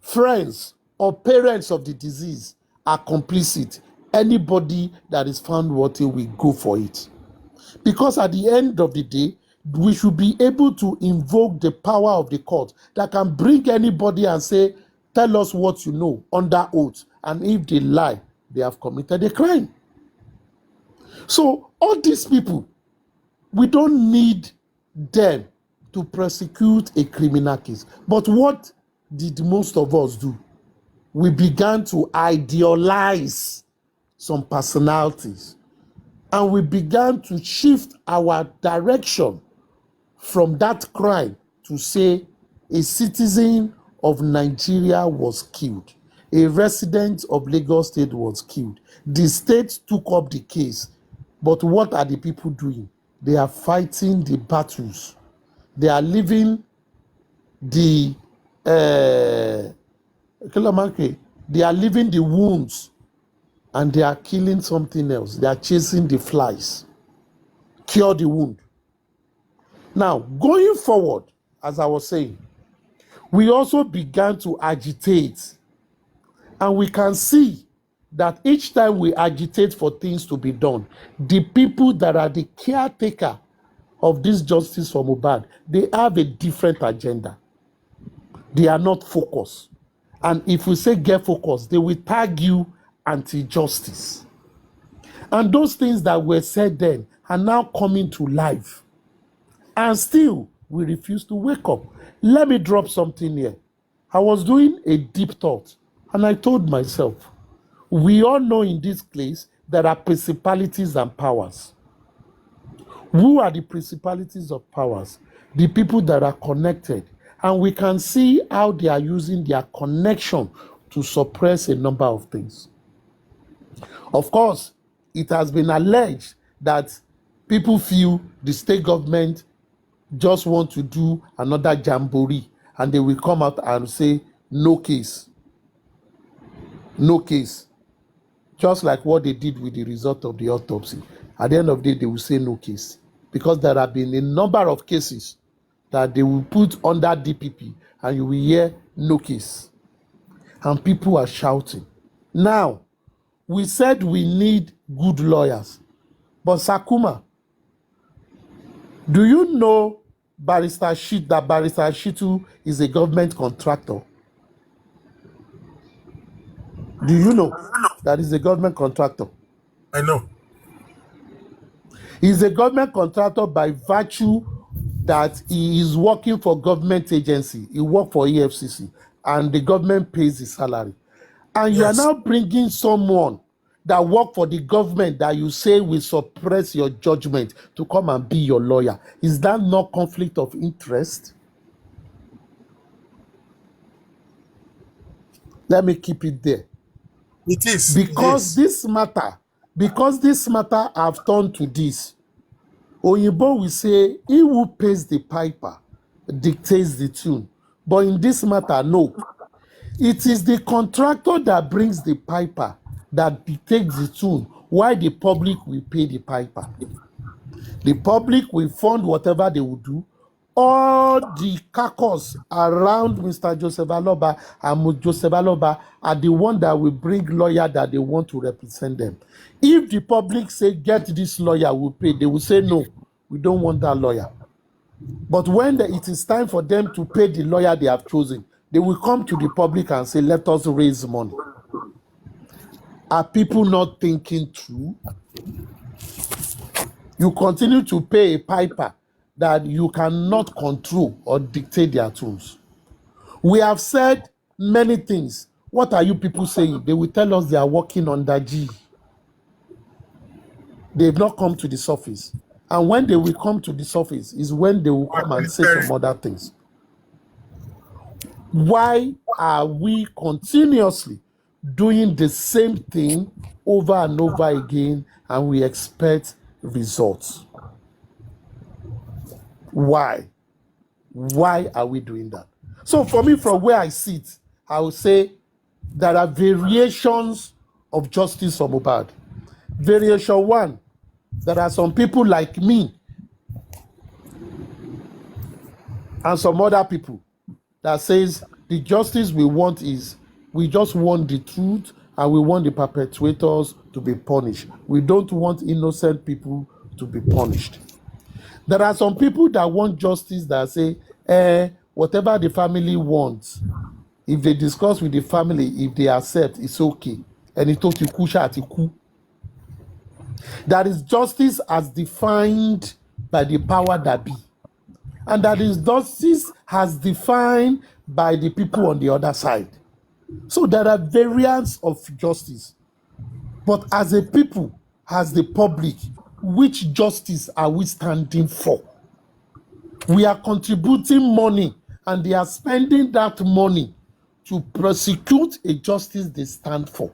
friends, or parents of the disease are complicit, anybody that is found worthy will go for it. Because at the end of the day, we should be able to invoke the power of the court that can bring anybody and say, tell us what you know under oath. And if they lie, they have committed a crime. So all these people, we don't need them to prosecute a criminal case. But what did most of us do? We began to idealize some personalities, and we began to shift our direction from that crime to say a citizen of Nigeria was killed, a resident of Lagos State was killed. The state took up the case, but what are the people doing? They are fighting the battles. They are living the they are living the wounds, and they are killing something else. They are chasing the flies. Cure the wound. Now, going forward, as I was saying, we also began to agitate. And we can see that each time we agitate for things to be done, the people that are the caretaker of this justice for Mohbad, they have a different agenda. They are not focused. And if we say get focused, they will tag you anti-justice. And those things that were said then are now coming to life. And still, we refuse to wake up. Let me drop something here. I was doing a deep thought, and I told myself, we all know in this place there are principalities and powers. Who are the principalities of powers? The people that are connected. And we can see how they are using their connection to suppress a number of things. Of course, it has been alleged that people feel the state government just want to do another jamboree, and they will come out and say no case, no case, just like what they did with the result of the autopsy. At the end of the day, they will say no case, because there have been a number of cases that they will put under DPP, and you will hear no case, and people are shouting. Now, we said we need good lawyers, but Sakuma, do you know Barrister Shitu is a government contractor? Do you know that he's a government contractor? I know. He's a government contractor by virtue that he is working for government agency. He works for EFCC, and the government pays his salary. And you are now bringing someone that work for the government that you say will suppress your judgment to come and be your lawyer. Is that not conflict of interest? Let me keep it there. It is. Because this matter have turned to this. Oyinbo will say, he who pays the piper dictates the tune. But in this matter, no. It is the contractor that brings the piper that dictates the tune, while the public will pay the piper. The public will fund whatever they will do. All the caucus around Mr. Joseph Aloba and Joseph Aloba are the one that will bring lawyer that they want to represent them. If the public say, get this lawyer, we'll pay, they will say, no, we don't want that lawyer. But when it is time for them to pay the lawyer they have chosen, they will come to the public and say, let us raise money. Are people not thinking through? You continue to pay a piper that you cannot control or dictate their tunes. We have said many things. What are you people saying? They will tell us they are working under G. They've not come to the surface. And when they will come to the surface is when they will come and say some other things. Why are we continuously doing the same thing over and over again, and we expect results? Why? Why are we doing that? So for me, from where I sit, I would say there are variations of justice for Mohbad. Variation one, there are some people like me and some other people that says the justice we want is, we just want the truth and we want the perpetrators to be punished. We don't want innocent people to be punished. There are some people that want justice that say, whatever the family wants, if they discuss with the family, if they accept, it's okay. And it told you, that is justice as defined by the power that be. And that is justice as defined by the people on the other side. So there are variants of justice. But as a people, as the public, which justice are we standing for? We are contributing money, and they are spending that money to prosecute a justice they stand for.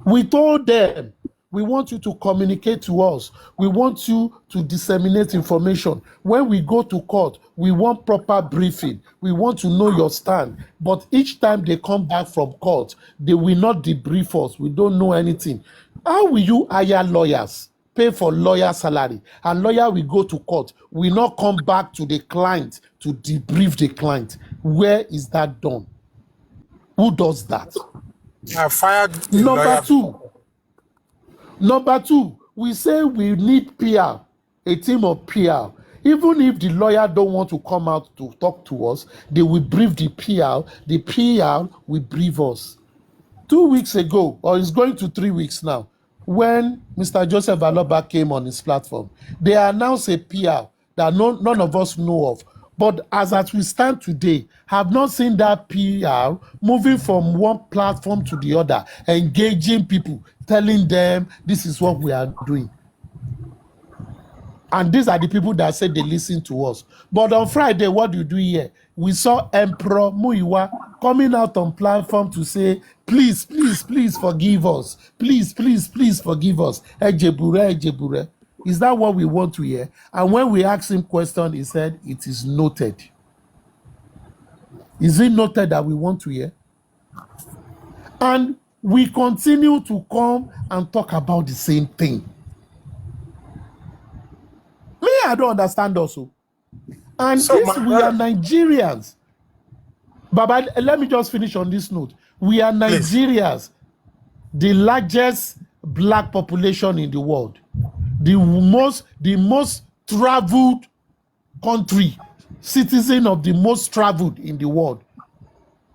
We told them, we want you to communicate to us. We want you to disseminate information. When we go to court, we want proper briefing. We want to know your stand. But each time they come back from court, they will not debrief us. We don't know anything. How will you hire lawyers, pay for lawyer salary, and lawyer will go to court, will not come back to the client to debrief the client? Where is that done? Who does that? I fired the Number two, we say we need PR, a team of PR. Even if the lawyer don't want to come out to talk to us, they will brief the PR. The PR will brief us. 2 weeks ago, or it's going to 3 weeks now, when Mr. Joseph Aloba came on his platform, they announced a PR that none of us know of. But as we stand today, have not seen that PR moving from one platform to the other, engaging people, telling them this is what we are doing. And these are the people that say they listen to us. But on Friday, what do you do here? We saw Emperor Muiwa coming out on platform to say, please, please, please forgive us. Please, please, please forgive us. Ejebure, Ejebure. Is that what we want to hear? And when we asked him question, he said, it is noted. Is it noted that we want to hear? And we continue to come and talk about the same thing. Me, I don't understand also. And So, this, my we are brother, Nigerians. Baba, let me just finish on this note. We are please. Nigerians, the largest black population in the world, the most traveled country, citizen of the most traveled in the world.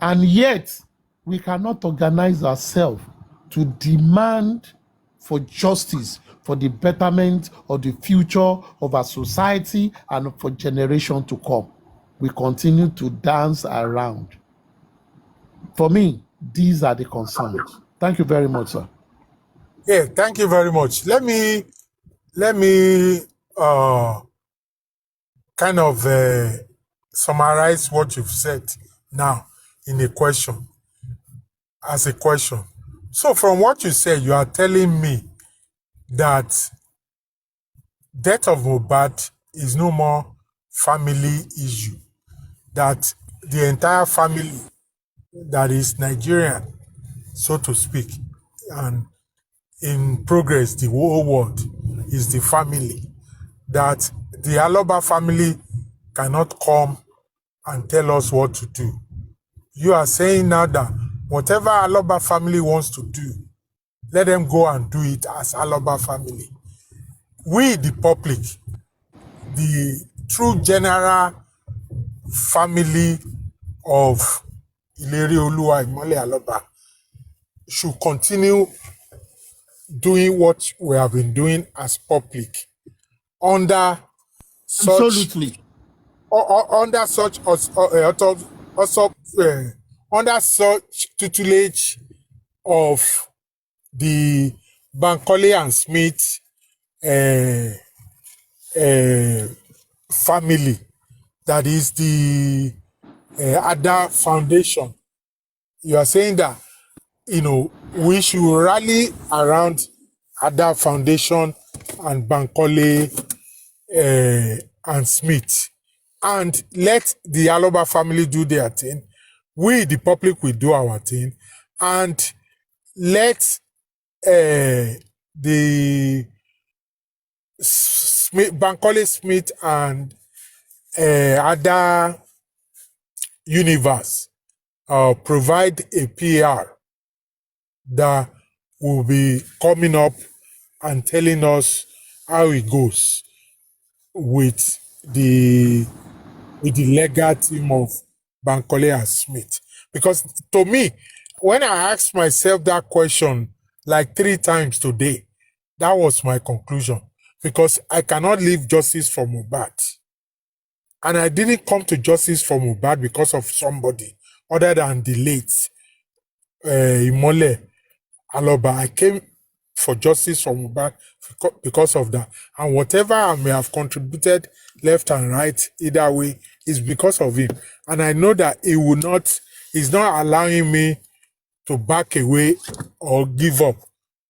And yet, we cannot organize ourselves to demand for justice, for the betterment of the future of our society and for generations to come. We continue to dance around. For me, these are the concerns. Thank you very much, sir. Yeah, thank you very much. Let me kind of summarize what you've said now in a question, as a question. So from what you said, you are telling me that death of Mohbad is no more family issue, that the entire family that is Nigerian, so to speak, and in progress, the whole world is the family, that the Aloba family cannot come and tell us what to do. You are saying now that whatever Aloba family wants to do, let them go and do it as Aloba family. We, the public, the true general family of Ileri Oluwa Imole Aloba, should continue doing what we have been doing as public under such Absolutely. under such under such tutelage of the Bankole and Smith family, that is the Ada Foundation. You are saying that, you know, we should rally around Ada Foundation and Bankole and Smith, and let the Aloba family do their thing. We, the public, will do our thing, and let the Smith, Bankole Smith and Ada Universe provide a PR that will be coming up and telling us how it goes with the legal team of Bankole and Smith. Because to me, when I asked myself that question like 3 times today, that was my conclusion. Because I cannot leave justice for Mohbad. And I didn't come to justice for Mohbad because of somebody other than the late Imole Aloba. I came for justice for Mohbad because of that. And whatever I may have contributed left and right, either way, is because of him. And I know that he's not allowing me to back away or give up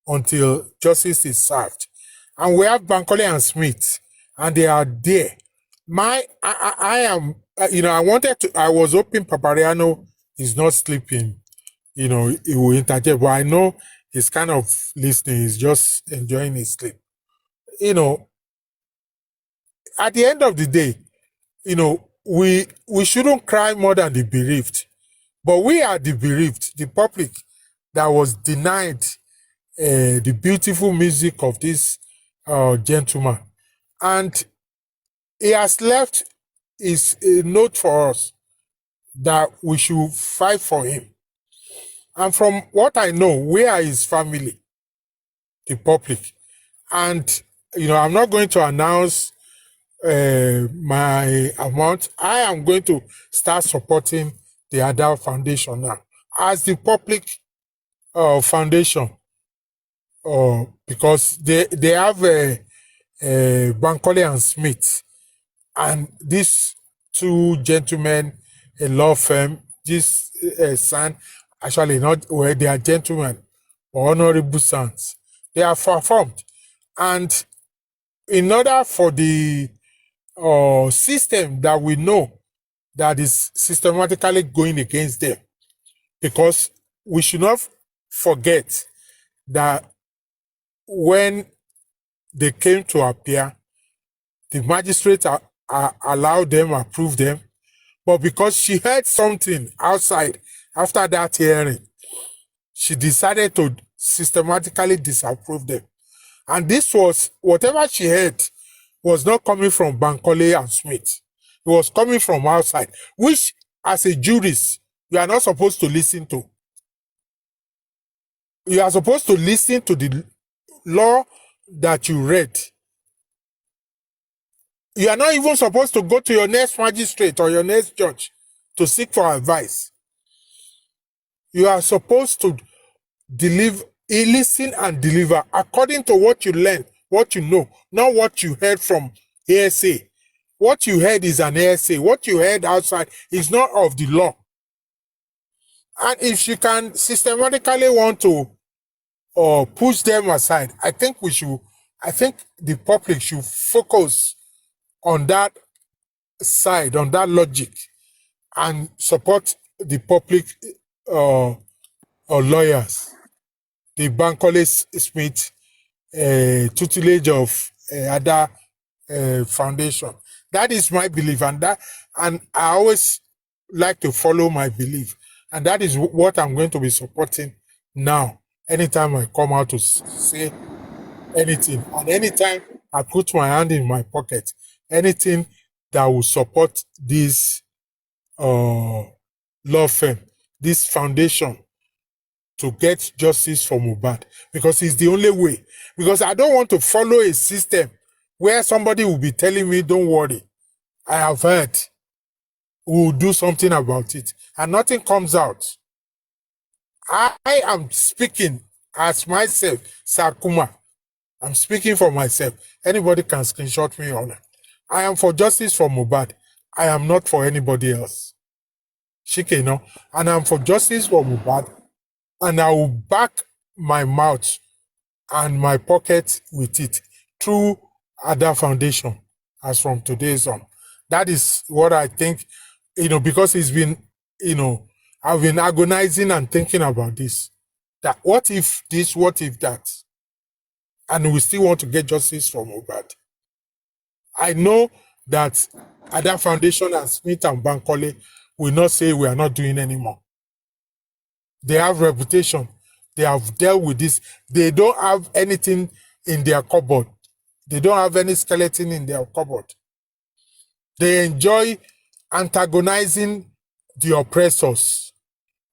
until justice is served. And we have Bankole and Smith, and they are there. I am, I was hoping Papariano is not sleeping, he will interject, but I know he's kind of listening, he's just enjoying his sleep. At the end of the day, we shouldn't cry more than the bereaved, but we are the bereaved, the public that was denied the beautiful music of this gentleman. And he has left his note for us that we should fight for him. And from what I know, we are his family, the public. And, I'm not going to announce my amount. I am going to start supporting the Ada Foundation now as the public foundation, because they have Bankole and Smith, and these two gentlemen, a law firm, this son, actually not, well, they are gentlemen, or honorable sons. They are performed. And in order for the system that we know that is systematically going against them, because we should not forget that when they came to appear, the magistrate allowed them, approved them, but because she heard something outside after that hearing, she decided to systematically disapprove them. And this was, whatever she heard was not coming from Bankole and Smith. It was coming from outside, which as a jurist, you are not supposed to listen to. You are supposed to listen to the law that you read. You are not even supposed to go to your next magistrate or your next judge to seek for advice. You are supposed to listen and deliver according to what you learn, what you know, not what you heard from hearsay. What you heard is an hearsay. What you heard outside is not of the law. And if she can systematically want to push them aside, I think the public should focus on that side, on that logic, and support the public lawyers, the Bankole Smith tutelage of other foundation. That is my belief, and I always like to follow my belief, and that is what I'm going to be supporting now. Anytime I come out to say anything, and anytime I put my hand in my pocket, anything that will support this law firm, this foundation, to get justice for Mohbad, because it's the only way. Because I don't want to follow a system where somebody will be telling me, don't worry, I have heard, we'll do something about it, and nothing comes out. I am speaking as myself, Sakuma. I'm speaking for myself. Anybody can screenshot me on it. I am for justice for Mohbad. I am not for anybody else. Shike, no? And I'm for justice for Mohbad. And I will back my mouth and my pocket with it through other foundation as from today's on. That is what I think, because it's been, I've been agonizing and thinking about this. That what if this, what if that? And we still want to get justice for Mohbad. I know that other foundation and Smith and Bankole will not say we are not doing anymore. They have reputation. They have dealt with this. They don't have anything in their cupboard. They don't have any skeleton in their cupboard. They enjoy antagonizing the oppressors.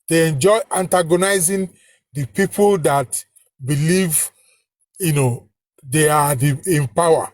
They enjoy antagonizing the people that believe, they are in power.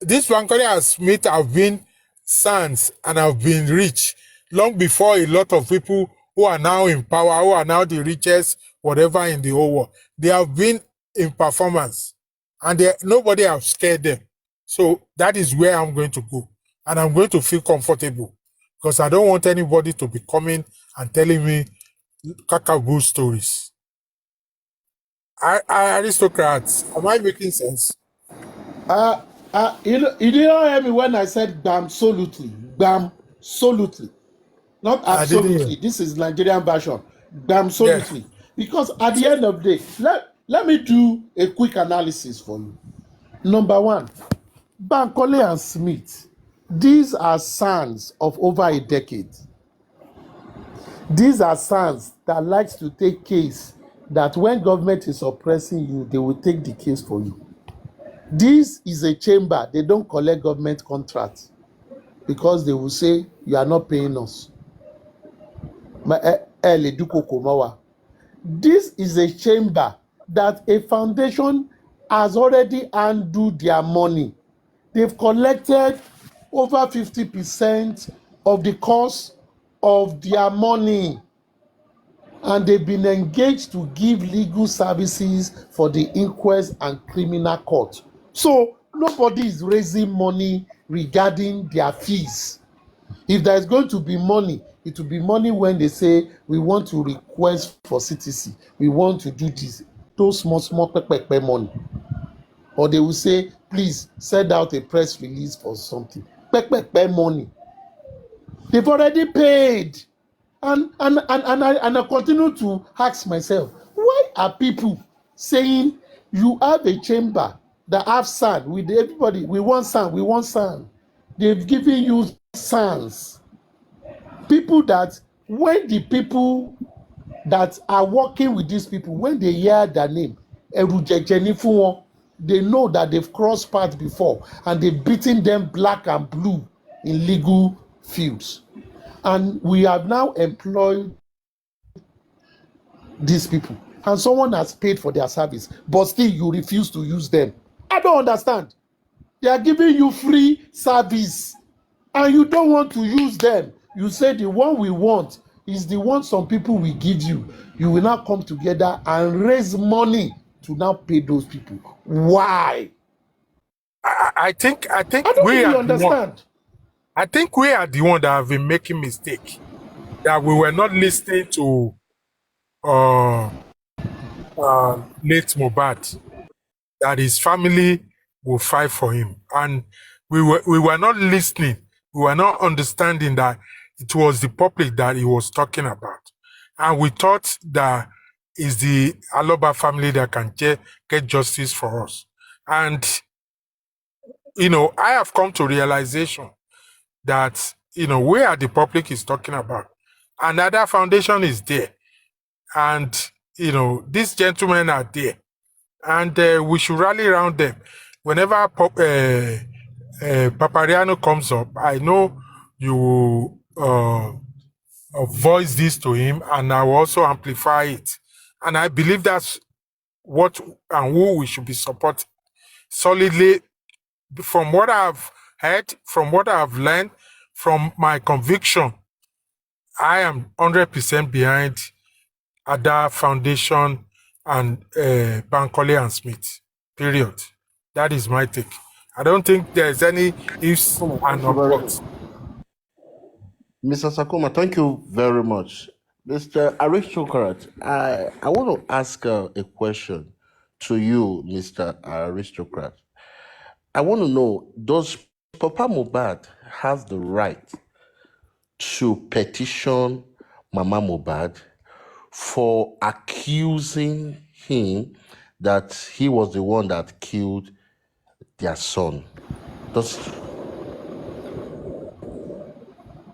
This Bankole and Smith have been sons and have been rich long before a lot of people who are now in power, who are now the richest, whatever in the whole world. They have been in performance, and nobody has scared them. So that is where I'm going to go, and I'm going to feel comfortable, because I don't want anybody to be coming and telling me kakaboo stories. Aristocrats, am I making sense? You didn't hear me when I said absolutely. Not absolutely. This is Nigerian version. Absolutely. Yeah. Because at the end of the day, let me do a quick analysis for you. Number one, Bankole and Smith, these are sons of over a decade. These are sons that likes to take case that when government is oppressing you, they will take the case for you. This is a chamber. They don't collect government contracts because they will say, you are not paying us. This is a chamber that a foundation has already handled their money. They've collected over 50% of the cost of their money. and they've been engaged to give legal services for the inquest and criminal court. So nobody is raising money regarding their fees. If there is going to be money, it will be money when they say we want to request for CTC, we want to do this, those small money. Or they will say, please send out a press release for something. Money. They've already paid. And I continue to ask myself, why are people saying you have a chamber that have sand with everybody? We want sand. They've given you sands. People that, when the people that are working with these people, when they hear their name, they know that they've crossed paths before and they've beaten them black and blue in legal fields. And we have now employed these people, and someone has paid for their service, but still you refuse to use them. I don't understand. They are giving you free service, and you don't want to use them. You say the one we want is the one some people will give you. You will now come together and raise money to now pay those people. Why? I think I don't really understand. I think we are the one that have been making mistake. That we were not listening to late Mohbad. That his family will fight for him, and we were not listening. We were not understanding that it was the public that he was talking about, and we thought that is the Aloba family that can get justice for us. And I have come to realization that where the public is talking about, another foundation is there, and these gentlemen are there, and we should rally around them. Whenever Papariano comes up, I know you will voice this to him, and I will also amplify it. And I believe that's what and who we should be supporting solidly. From what I've heard, from what I've learned, from my conviction, I am 100% behind Ada Foundation and Bankole and Smith. Period. That is my take. I don't think there's any ifs and buts. Mr. Sakuma, thank you very much. Mr. Aristocrat, I want to ask a question to you, Mr. Aristocrat. I want to know, does Papa Mohbad have the right to petition Mama Mohbad for accusing him that he was the one that killed their son?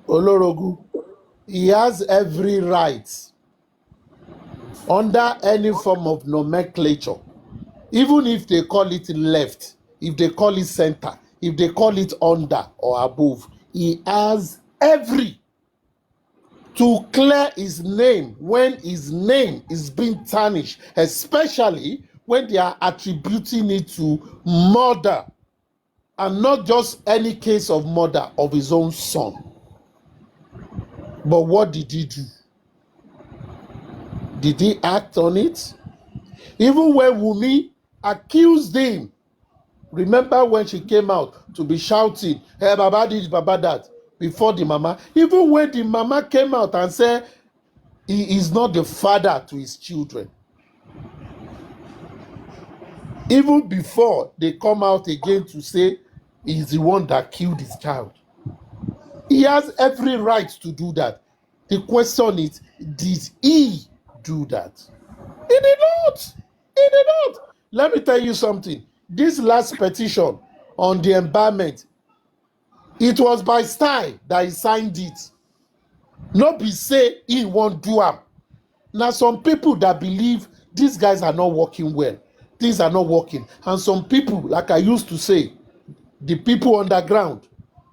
Olorogu, he has every right under any form of nomenclature, even if they call it left, if they call it center, if they call it under or above, he has every to clear his name when his name is being tarnished, especially when they are attributing it to murder, and not just any case of murder of his own son. But what did he do? Did he act on it? Even when Wunmi accused him, remember when she came out to be shouting, hey, Baba this, Baba that, before the mama, even when the mama came out and said he is not the father to his children, even before they come out again to say he's the one that killed his child, he has every right to do that. The question is, did he do that? He did not. He did not. Let me tell you something. This last petition on the embalmment, it was by style that he signed it. Not be say he won't do am. Now some people that believe these guys are not working well, things are not working, and some people, like I used to say, the people underground,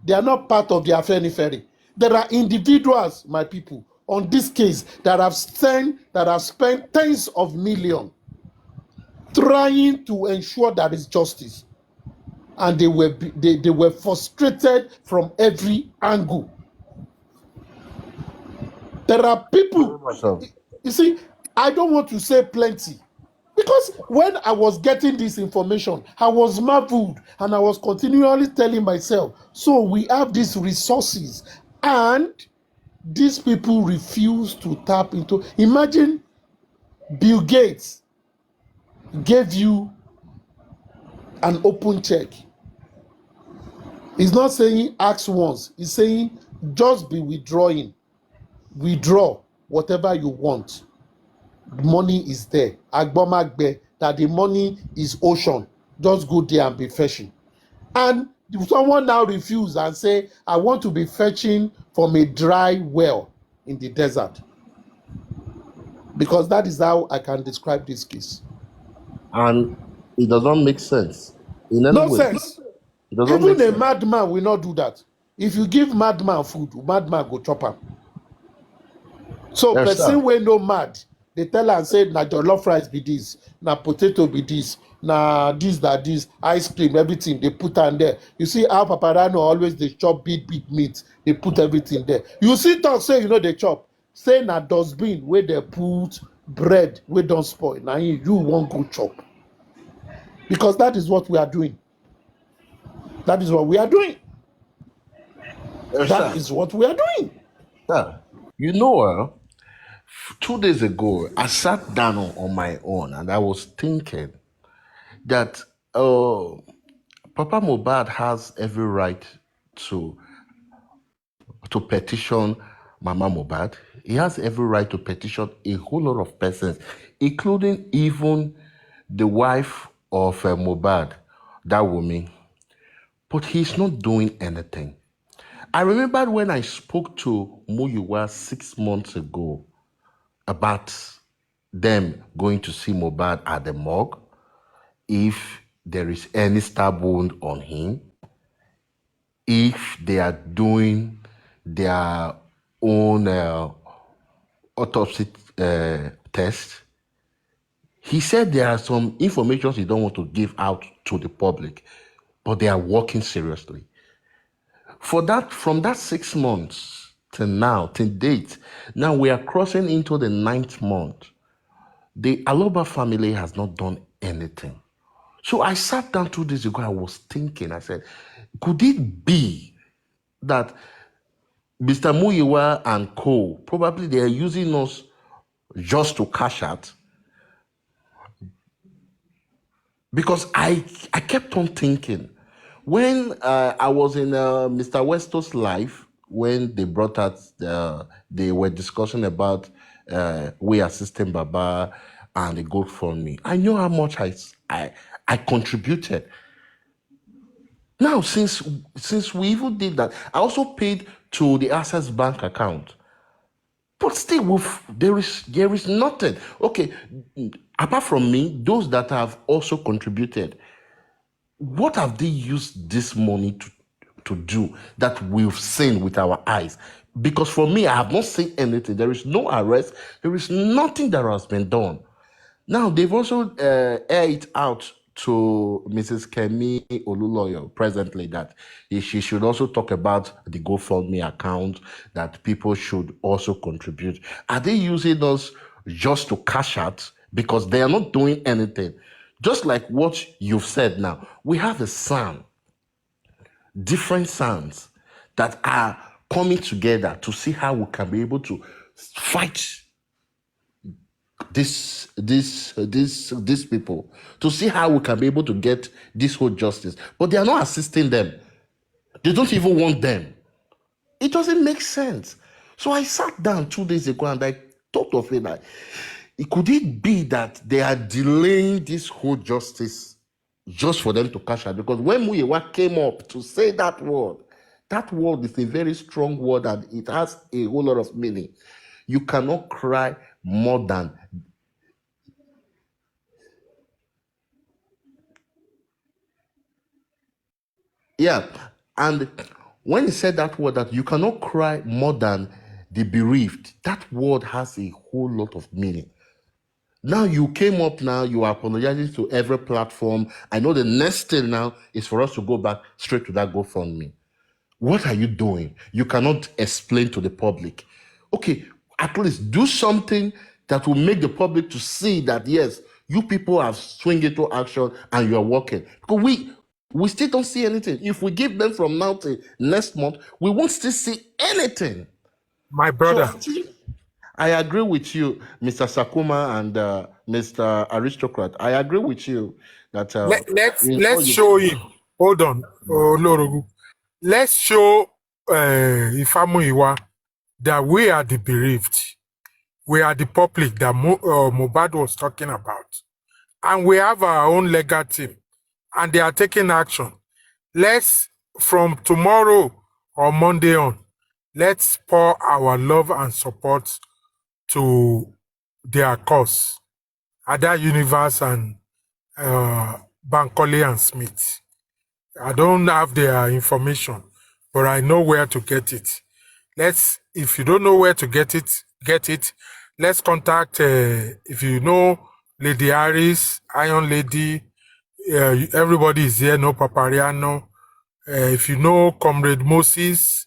they are not part of the Afenifere. There are individuals, my people, on this case that have spent tens of millions trying to ensure that is justice, and they were frustrated from every angle. There are people. You see, I don't want to say plenty. Because when I was getting this information, I was marveled and I was continually telling myself, so we have these resources and these people refuse to tap into. Imagine Bill Gates gave you an open check. He's not saying ask once. He's saying just be withdrawing. Withdraw whatever you want. The money is there. Agbomagbe, that the money is ocean. Just go there and be fetching. And someone now refuse and say, I want to be fetching from a dry well in the desert. Because that is how I can describe this case. And it does not make sense in any way. Nonsense. It does not make Even a sense. madman will not do that. If you give madman food, madman go chop am. So Yes, person sir. wey no mad, they tell am say na jollof rice be this, na potato be this, na this, ice cream, everything they put am there. You see how Paparano always dey chop big meat, they put everything there. You see talk say you know they chop, say na dustbin wey they put bread wey don spoil, na you wan go chop. Because that is what we are doing. That is what we are doing. Yes, That sir. is what we are doing. Sir, you know, 2 days ago, I sat down on my own and I was thinking that Papa Mohbad has every right to petition Mama Mohbad. He has every right to petition a whole lot of persons, including even the wife of Mohbad, that woman. But he's not doing anything. I remember when I spoke to Muyiwa 6 months ago about them going to see Mohbad at the morgue, if there is any stab wound on him, if they are doing their own autopsy test. He said there are some information he don't want to give out to the public, but they are working seriously. From that 6 months till now, till date, now we are crossing into the 9th month. The Aloba family has not done anything. So I sat down 2 days ago, I was thinking, I said, could it be that Mr. Muyiwa and co, probably they are using us just to cash out? Because I kept on thinking, when I was in Mr. Westo's life, when they brought out, they were discussing about we assisting Baba and the GoFundMe. I know how much I contributed. Now, since we even did that, I also paid to the Access Bank account. But still, there is nothing. Okay, apart from me, those that have also contributed, what have they used this money to do that we've seen with our eyes? Because for me, I have not seen anything. There is no arrest. There is nothing that has been done. Now, they've also aired it out to Mrs. Kemi Oluloyo presently that she should also talk about the GoFundMe account, that people should also contribute. Are they using us just to cash out? Because they are not doing anything. Just like what you've said now, we have a sound, different sounds that are coming together to see how we can be able to fight these people, to see how we can be able to get this whole justice. But they are not assisting them. They don't even want them. It doesn't make sense. So I sat down 2 days ago and I thought of it like, could it be that they are delaying this whole justice just for them to cash out? Because when Muyiwa came up to say that word is a very strong word and it has a whole lot of meaning. You cannot cry more than. Yeah. And when he said that word, that you cannot cry more than the bereaved, that word has a whole lot of meaning. Now you came up now, you are apologizing to every platform. I know the next thing now is for us to go back straight to that GoFundMe. What are you doing? You cannot explain to the public. Okay, at least do something that will make the public to see that, yes, you people have swung into action and you're working. Because we still don't see anything. If we give them from now to next month, we won't still see anything. My So brother, actually, I agree with you, Mr. Sakuma and Mr. Aristocrat. I agree with you that let's show him. Hold on, Olorogu. Let's show Ifamuyiwa that we are the bereaved. We are the public that Mohbad was talking about. And we have our own legal team. And they are taking action. Let's, from tomorrow or Monday on, let's pour our love and support to their cause. Ada Universe and Bankole and Smith. I don't have their information, but I know where to get it. If you don't know where to get it. Let's contact, if you know Lady Harris, Iron Lady, everybody is here, no Papariano. If you know Comrade Moses,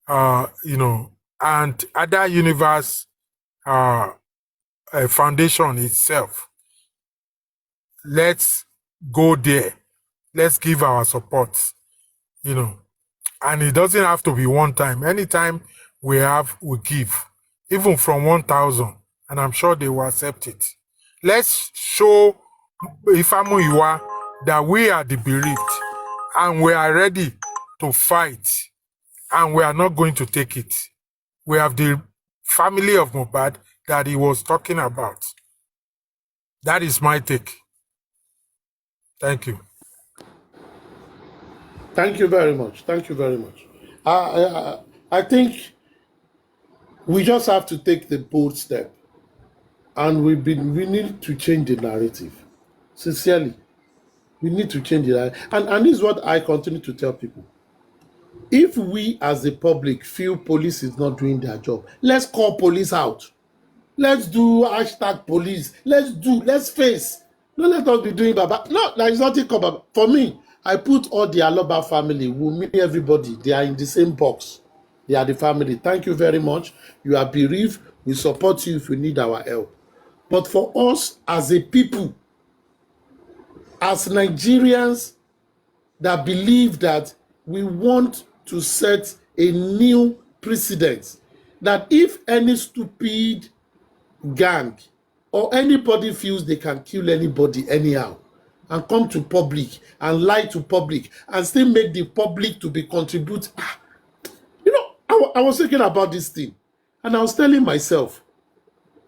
and Ada Universe Foundation itself. Let's go there. Let's give our support, and it doesn't have to be one time. Anytime we give, even from 1,000, and I'm sure they will accept it. Let's show Ifamuyiwa that we are the bereaved, and we are ready to fight, and we are not going to take it. We have the family of Mohbad that he was talking about. That is my take. Thank you. Thank you very much. Thank you very much. I think we just have to take the bold step, and we need to change the narrative. Sincerely, we need to change it. And this is what I continue to tell people. If we as the public feel police is not doing their job, let's call police out. Let's do #police. Let's face. No, let us be doing Baba. No, there is nothing called Baba. For me, I put all the Aloba family, Wunmi, everybody. They are in the same box. They are the family. Thank you very much. You are bereaved. We support you if you need our help. But for us as a people, as Nigerians that believe that we want to set a new precedent, that if any stupid gang or anybody feels they can kill anybody anyhow and come to public and lie to public and still make the public to be contribute. I was thinking about this thing, and I was telling myself,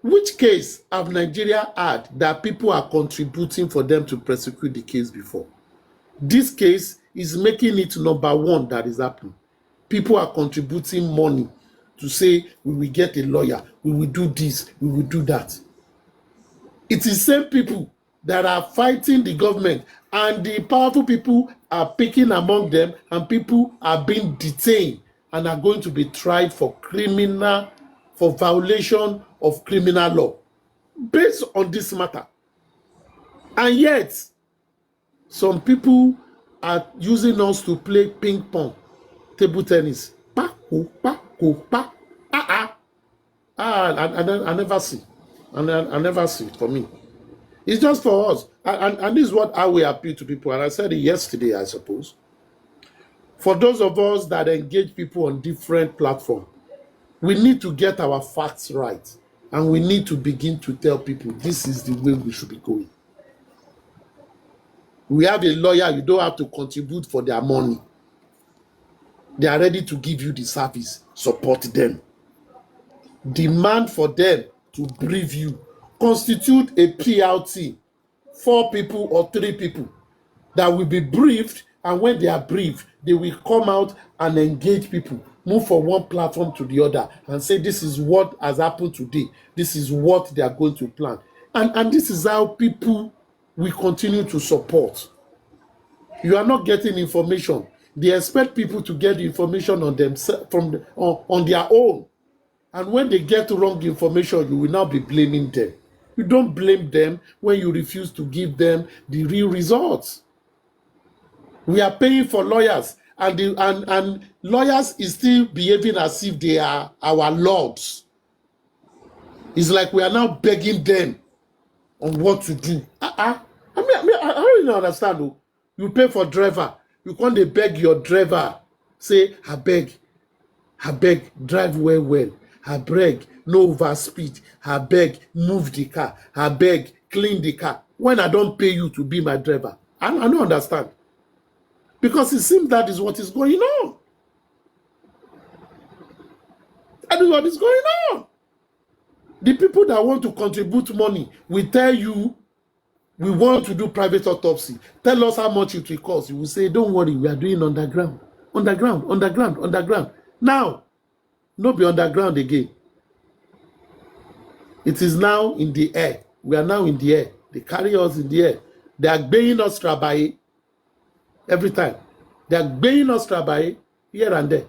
which case have Nigeria had that people are contributing for them to prosecute the case before? This case is making it number one that is happening. People are contributing money to say, we will get a lawyer, we will do this, we will do that. It is same people that are fighting the government, and the powerful people are picking among them, and people are being detained and are going to be tried for violation of criminal law based on this matter. And yet, some people are using us to play ping pong, table tennis. I never see. I never see it for me. It's just for us. And this is what I will appeal to people. And I said it yesterday, I suppose. For those of us that engage people on different platforms, we need to get our facts right. And we need to begin to tell people this is the way we should be going. We have a lawyer, you don't have to contribute for their money. They are ready to give you the service. Support them. Demand for them to brief you. Constitute a PLT, 4 people or 3 people that will be briefed, and when they are briefed, they will come out and engage people, move from one platform to the other, and say this is what has happened today. This is what they are going to plan. And this is how people will continue to support. You are not getting information. They expect people to get the information on themselves on their own. And when they get wrong information, you will now be blaming them. You don't blame them when you refuse to give them the real results. We are paying for lawyers, and lawyers is still behaving as if they are our lords. It's like we are now begging them on what to do. I don't really understand. Though. You pay for driver. You can't dey beg your driver. Say, I beg, drive well. I beg, no overspeed. I beg, move the car. I beg, clean the car. When I don't pay you to be my driver. I don't understand. Because it seems that is what is going on. That is what is going on. The people that want to contribute money will tell you, we want to do private autopsy. Tell us how much it will cost. You will say, don't worry, we are doing underground. Now, no be underground again. It is now in the air. We are now in the air. They carry us in the air. They are paying us trabaye every time. They are paying us trabaye here and there.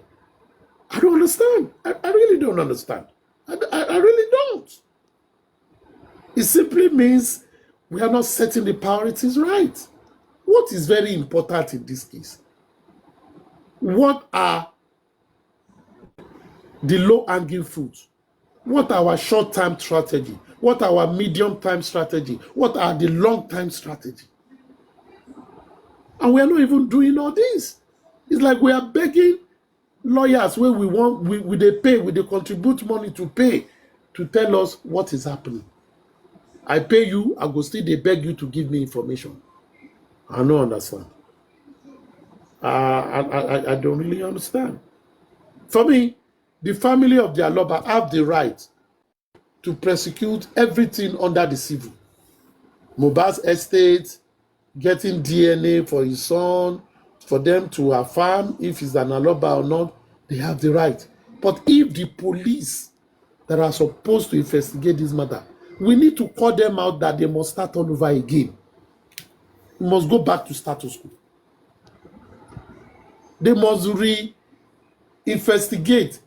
I don't understand. I really don't understand. I really don't. It simply means we are not setting the priorities right. What is very important in this case? What are the low-hanging fruits? What are our short-term strategy? What are our medium-term strategy? What are the long-term strategy? And we are not even doing all this. It's like we are begging lawyers where they pay, they contribute money to pay to tell us what is happening. I pay you, I go still they beg you to give me information. I don't understand. I don't really understand. For me, the family of the Aloba have the right to prosecute everything under the civil. Mohbad's estate, getting DNA for his son, for them to affirm if he's an Aloba or not, they have the right. But if the police that are supposed to investigate this matter, we need to call them out that they must start all over again. We must go back to status quo. They must re-investigate,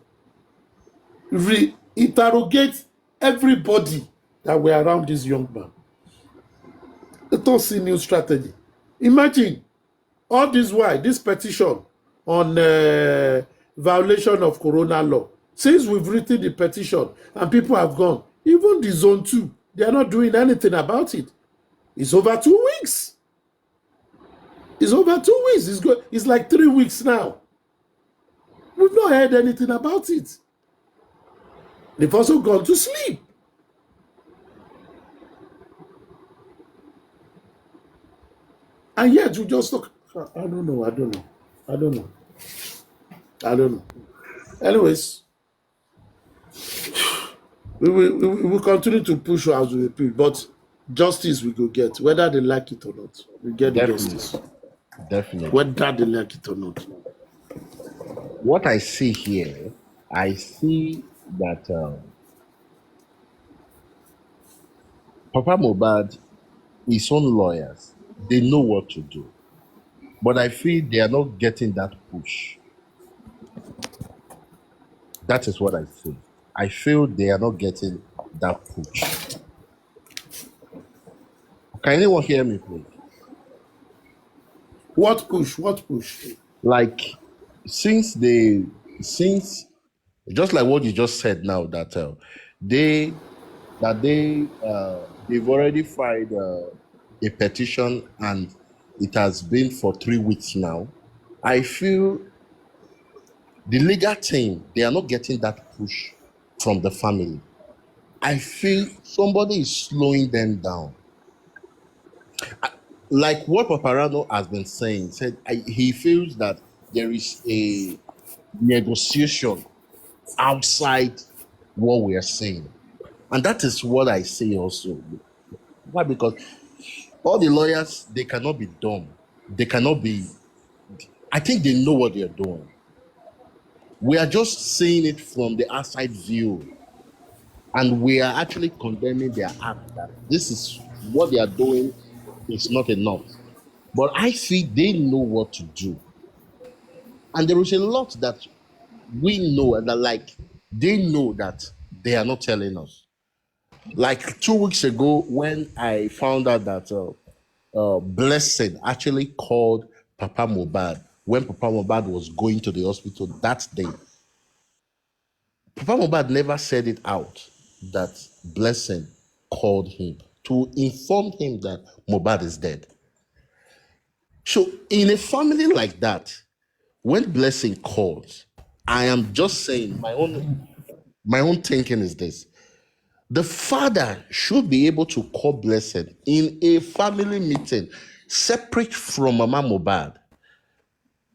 re-interrogate everybody that were around this young man. Let us see new strategy. Imagine all this why this petition on violation of Corona law. Since we've written the petition and people have gone, even the zone 2, they are not doing anything about it. It's over 2 weeks. It's over 2 weeks. It's like 3 weeks now. We've not heard anything about it. They've also gone to sleep. And yet you just talk. I don't know. Anyways, we will continue to push as we push, but justice we go get, whether they like it or not. We get the justice. Definitely. Whether they like it or not. What I see here, I see that Papa Mohbad, his own lawyers, they know what to do. But I feel they are not getting that push. That is what I feel. I feel they are not getting that push. Can anyone hear me, please? What push? Like, since just like what you just said now, that they've already filed a petition and it has been for 3 weeks now. I feel the legal team, they are not getting that push from the family. I feel somebody is slowing them down. Like what Paparano has been saying, he feels that there is a negotiation outside what we are saying. And that is what I say also. Why? Because all the lawyers, they cannot be dumb. They cannot be, I think they know what they're doing. We are just seeing it from the outside view. And we are actually condemning their act that this is what they are doing is not enough. But I see they know what to do. And there is a lot that we know that, like, they know that they are not telling us. Like 2 weeks ago, when I found out that Blessed actually called Papa Mohbad when Papa Mohbad was going to the hospital that day. Papa Mohbad never said it out. that Blessing called him to inform him that Mohbad is dead. So in a family like that, when Blessing calls, I am just saying my own thinking is this. The father should be able to call Blessing in a family meeting separate from Mama Mohbad.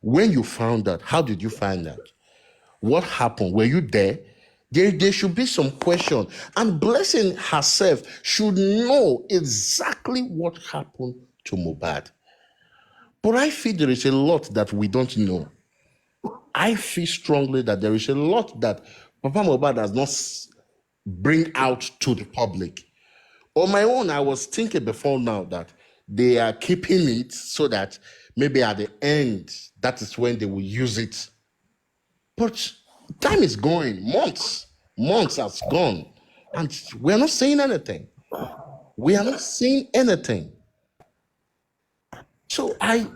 When you found out, how did you find out? What happened? Were you there? There should be some question. And Blessing herself should know exactly what happened to Mohbad. But I feel there is a lot that we don't know. I feel strongly that there is a lot that Papa Mohbad does not bring out to the public. On my own, I was thinking before now that they are keeping it so that maybe at the end, that is when they will use it. But time is going, months has gone, and we are not saying anything. We are not saying anything. So I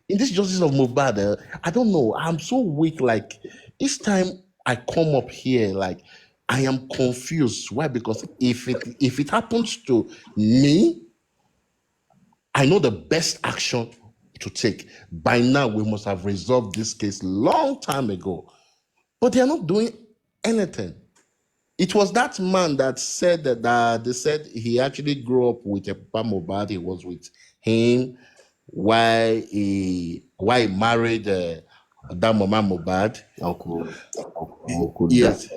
in this justice of Mohbad, I don't know. I'm so weak. Like each time I come up here, like I am confused. Why? Because if it happens to me, I know the best action to take. By now, we must have resolved this case long time ago. But they are not doing anything. It was that man that said that they said he actually grew up with a Papa Mohbad. He was with him while he married that Mama Mohbad. Uncle Yes,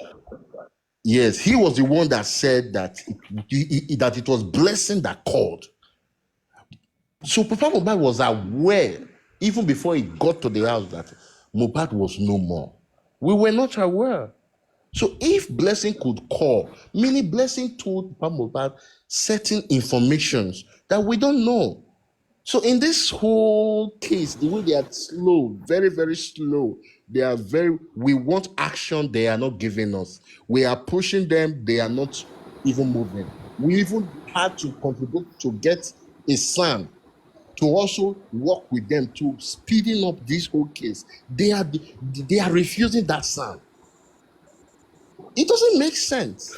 yes, he was the one that said that that it was Blessing that called. So Papa Mohbad was aware even before he got to the house that Mohbad was no more. We were not aware. So if Blessing could call, meaning Blessing told Papa Mohbad certain informations that we don't know. So in this whole case, the way they are slow, very, very slow, we want action, they are not giving us. We are pushing them, they are not even moving. We even had to contribute to get a son to also work with them to speeding up this whole case. They are refusing that son. It doesn't make sense.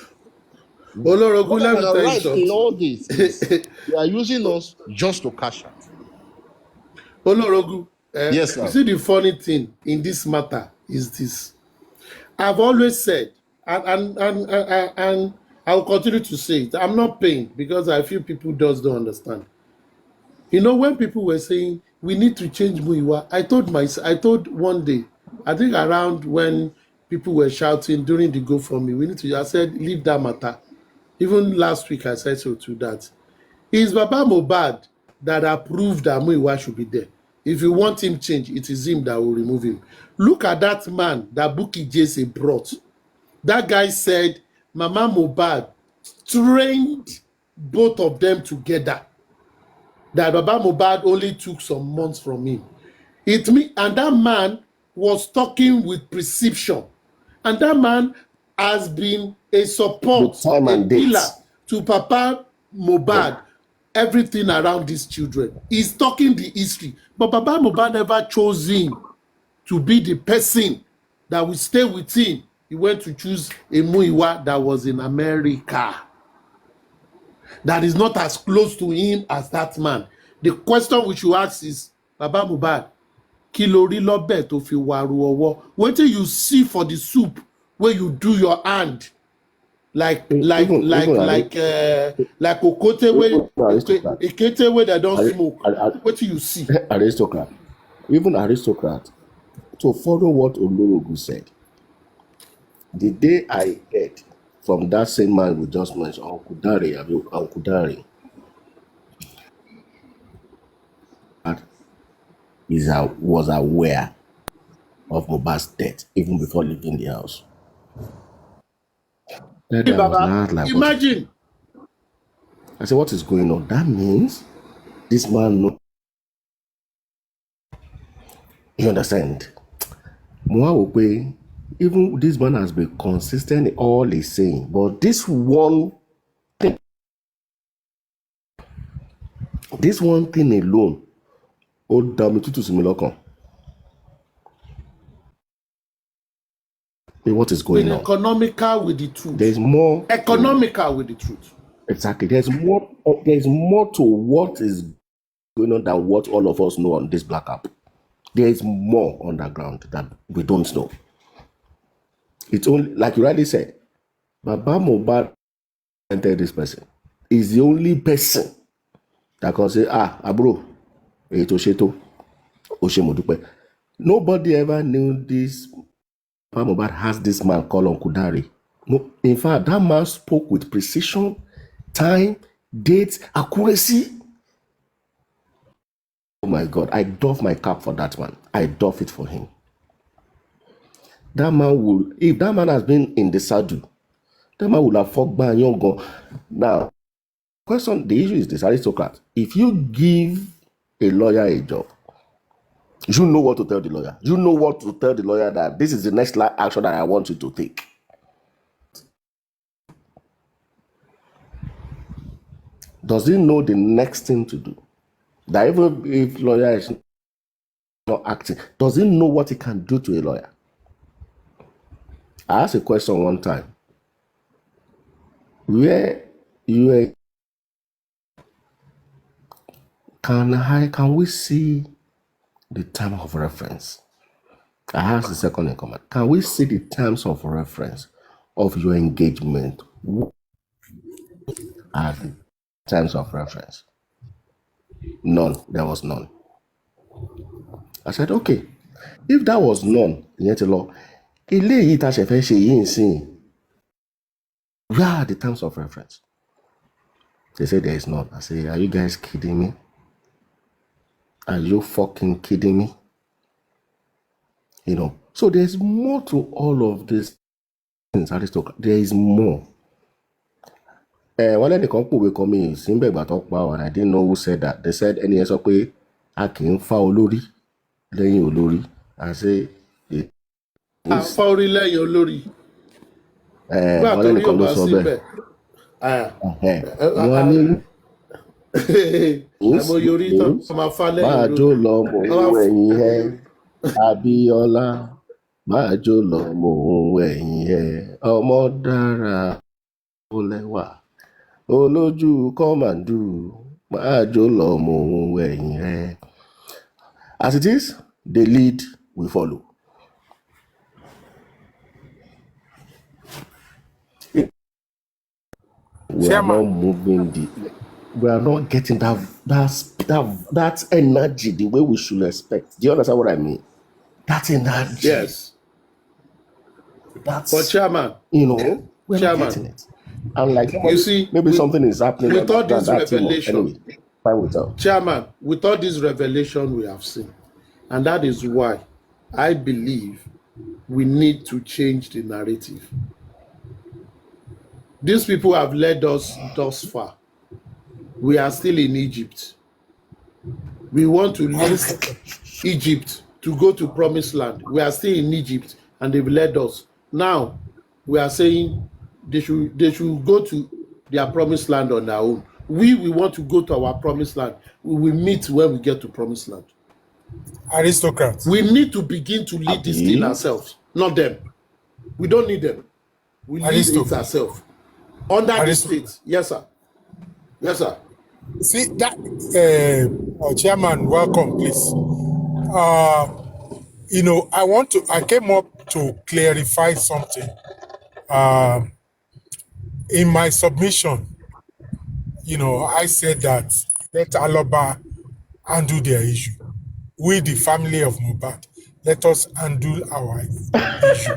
Olorogun, What let me are tell you right in all this is something. they are using us just to cash out. Olorogun, Yes, you sir. see the funny thing in this matter is this. I've always said, and I will continue to say it. I'm not paying because I feel people just don't understand. You know, when people were saying we need to change Muiwa, I told one day, I think around when people were shouting during the go for me, we need to. I said leave that matter. Even last week I said so to that. It's Baba Mohbad that approved that Muiwa should be there. If you want him change, it is him that will remove him. Look at that man that Bukky Jesse brought. That guy said Mama Mohbad trained both of them together. That Baba Mohbad only took some months from him. And that man was talking with precision. And that man has been a support, the time a and pillar date. to Papa Mohbad, everything around these children. He's talking the history. But Baba Mohbad never chose him to be the person that will stay with him. He went to choose a Muiwa that was in America, that is not as close to him as that man. The question we should ask is, Baba Mohbad, kí lo rí lọ́bẹ̀ tó fi wàrú ọwọ́? Wetin you see for the soup wey you do your hand like okote wey ekete wey dem don smoke? Wetin you see? Aristocrat. Even aristocrat. To follow what Olorogun said, the day I heard from that same man we just mentioned, Uncle Dari, was aware of Mohbad's death even before leaving the house. Then I was Baba, not like, imagine. I said, what is going on? That means this man knows. You understand? Even this man has been consistent in all he's saying, but this one thing alone, ó dá mi tútù sí mi lọ́kàn. what is going on. Economical with the truth. There's more. Economical with the truth. Exactly. There's more. There's more to what is going on than what all of us know on this Black app. There is more underground that we don't know. It's only, like you rightly said, Baba Mohbad entered this person. Is the only person that can say, bro, nobody ever knew this. Baba Mohbad has this man called Uncle Dare. No, in fact, that man spoke with precision, time, dates, accuracy. Oh my God, I doff my cap for that man. I doff it for him. That man will, if that man has been in the saddle, that man will have fought by young gun. Now, question, the issue is this, aristocrat. If you give a lawyer a job, you know what to tell the lawyer. You know what to tell the lawyer that this is the next action that I want you to take. Does he know the next thing to do? That even if lawyer is not acting, does he know what he can do to a lawyer? I asked a question one time. Where you can we see the time of reference? I asked the second in command. Can we see the terms of reference of your engagement? As the terms of reference. None. There was none. I said, okay. If that was none, yet a law, where are the terms of reference? They said there is none. I say, are you guys kidding me? Are you fucking kidding me? You know, so there's more to all of this. There is more. One of the people will come in, Simbe Batok Power, and I didn't know who said that. They said, any SOP, I can't follow Lori. Then you Lori. I say, Fáorí lẹ́yìn olórí. Nígbà tó rí ọba síbẹ̀. Àmọ́ yorí tán, ọmọ afá lẹ́yìn olórí. Máa jó lọ mò ń wẹ̀yìn ẹ, Abíọ́lá. Máa jó lọ mò ń wẹ̀yìn ẹ, ọmọ dára ó lẹ́wà. Olójú kọ́màndù, máa jó lọ mò ń wẹ̀yìn ẹ. As it is, the lead we follow. We are not moving we are not getting that energy the way we should expect. Do you understand what I mean? That energy. Yes. That's, but chairman, you know, we're not getting it. And like, you see, maybe something is happening. With all this revelation, anyway, fine with that. Chairman, with all this revelation we have seen, and that is why I believe we need to change the narrative. These people have led us thus far. We are still in Egypt. We want to leave Egypt to go to Promised Land. We are still in Egypt, and they've led us. Now, we are saying they should go to their Promised Land on their own. We want to go to our Promised Land. We will meet when we get to Promised Land. Aristocrats. We need to begin to lead this thing ourselves, not them. We don't need them. We lead it ourselves. Under the state. Yes, sir. Yes, sir. See that, Chairman, welcome, please. You know, I came up to clarify something. In my submission, you know, I said that let Aloba handle their issue. We, the family of Mohbad, let us handle our issue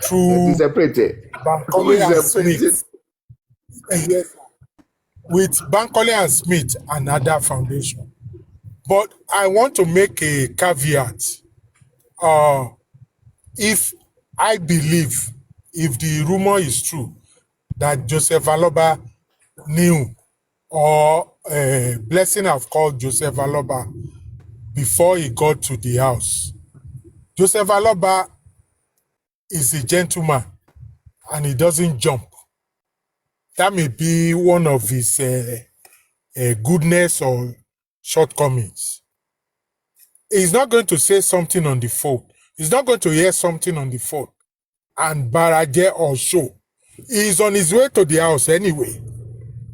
through Bankole and Smith. Yes, with Bankole and Smith and other foundation. But I want to make a caveat. If I believe, if the rumor is true, that Joseph Aloba knew, or Blessing have called Joseph Aloba before he got to the house. Joseph Aloba is a gentleman and he doesn't jump. That may be one of his goodness or shortcomings. He's not going to say something on the phone. He's not going to hear something on the phone and Baraje also. He's on his way to the house anyway.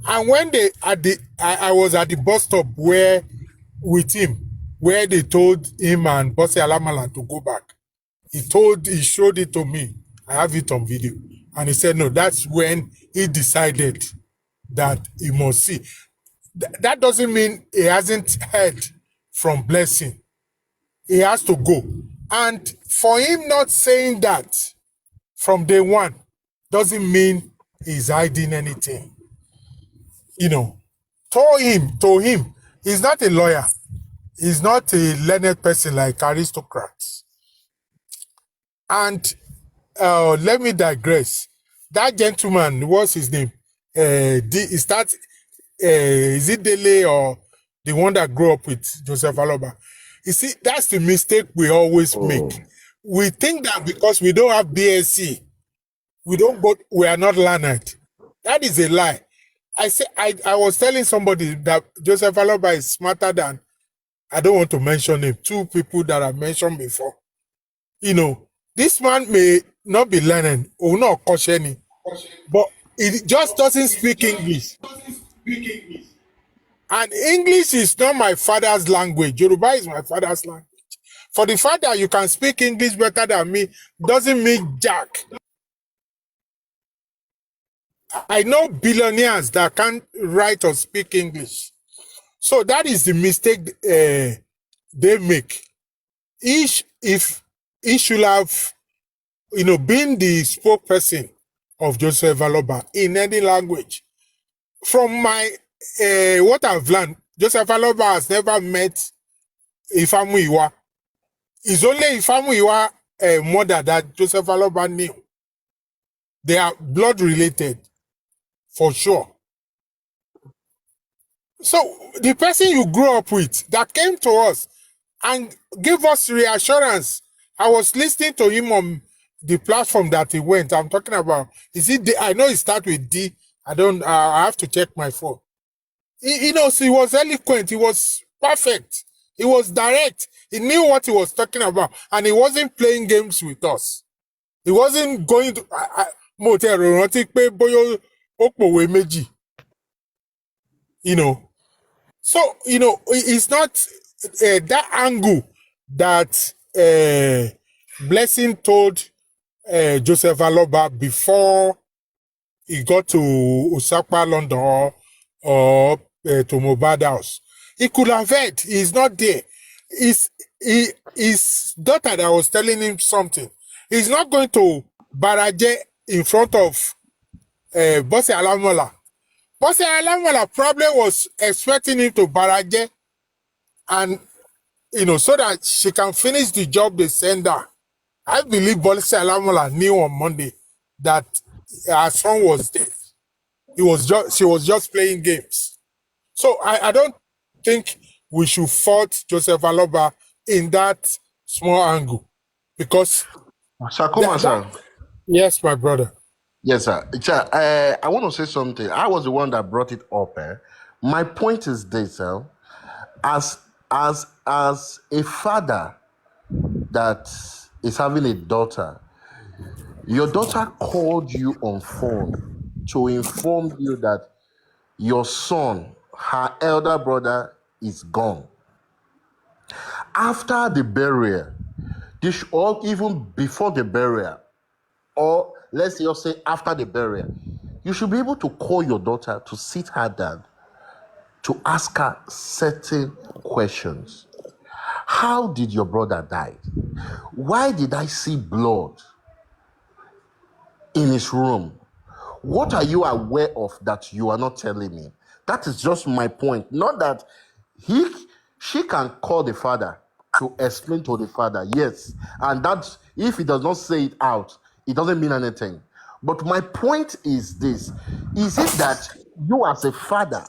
And when I was at the bus stop with him, where they told him and Bosse Alamala to go back. He showed it to me. I have it on video. And he said, no, that's when he decided that he must see. That doesn't mean he hasn't heard from Blessing. He has to go. And for him not saying that from day one doesn't mean he's hiding anything. You know, to him, he's not a lawyer. He's not a learned person like aristocrats. And let me digress. That gentleman, what's his name? Is it Dele or the one that grew up with Joseph Aloba? You see, that's the mistake we always make. We think that because we don't have BSc, we are not learned. That is a lie. I was telling somebody that Joseph Aloba is smarter than, I don't want to mention him, two people that I mentioned before. You know, this man may not be learning or not cautioning, but he just doesn't speak English. And English is not my father's language. Yoruba is my father's language. For the fact that you can speak English better than me doesn't mean jack. I know billionaires that can't write or speak English. So that is the mistake they make. If he should have, been the spokesperson of Joseph Aloba in any language. From my what I've learned, Joseph Aloba has never met Ifamu Iwa. It's only Ifamu Iwa mother that Joseph Aloba knew. They are blood related, for sure. So the person you grew up with that came to us and gave us reassurance. I was listening to him on the platform that he went. I'm talking about, I know it starts with D. I have to check my phone. He was eloquent. He was perfect. He was direct. He knew what he was talking about. And he wasn't playing games with us. He wasn't going to, So, it's not that angle that Blessing told Joseph Aloba before he got to Usakpa, London, or to Mohbad House. He could have heard. He's not there. His daughter that was telling him something. He's not going to Baraje in front of Bosse Alamola. Bosse Alamola probably was expecting him to Baraje and, so that she can finish the job they send her. I believe Bosse Alamola knew on Monday that her son was dead. She was just playing games. So I don't think we should fault Joseph Aloba in that small angle. Because sir. Yes, my brother. Yes, sir. I want to say something. I was the one that brought it up. My point is this, as a father that is having a daughter, your daughter called you on phone to inform you that your son, her elder brother, is gone. After the burial, or even before the burial, or let's just say after the burial, you should be able to call your daughter to sit her down to ask her certain questions. How did your brother die? Why did I see blood in his room? What are you aware of that you are not telling me? That is just my point. Not that she can call the father to explain to the father, yes, and that if he does not say it out, it doesn't mean anything. But my point is this: is it that you as a father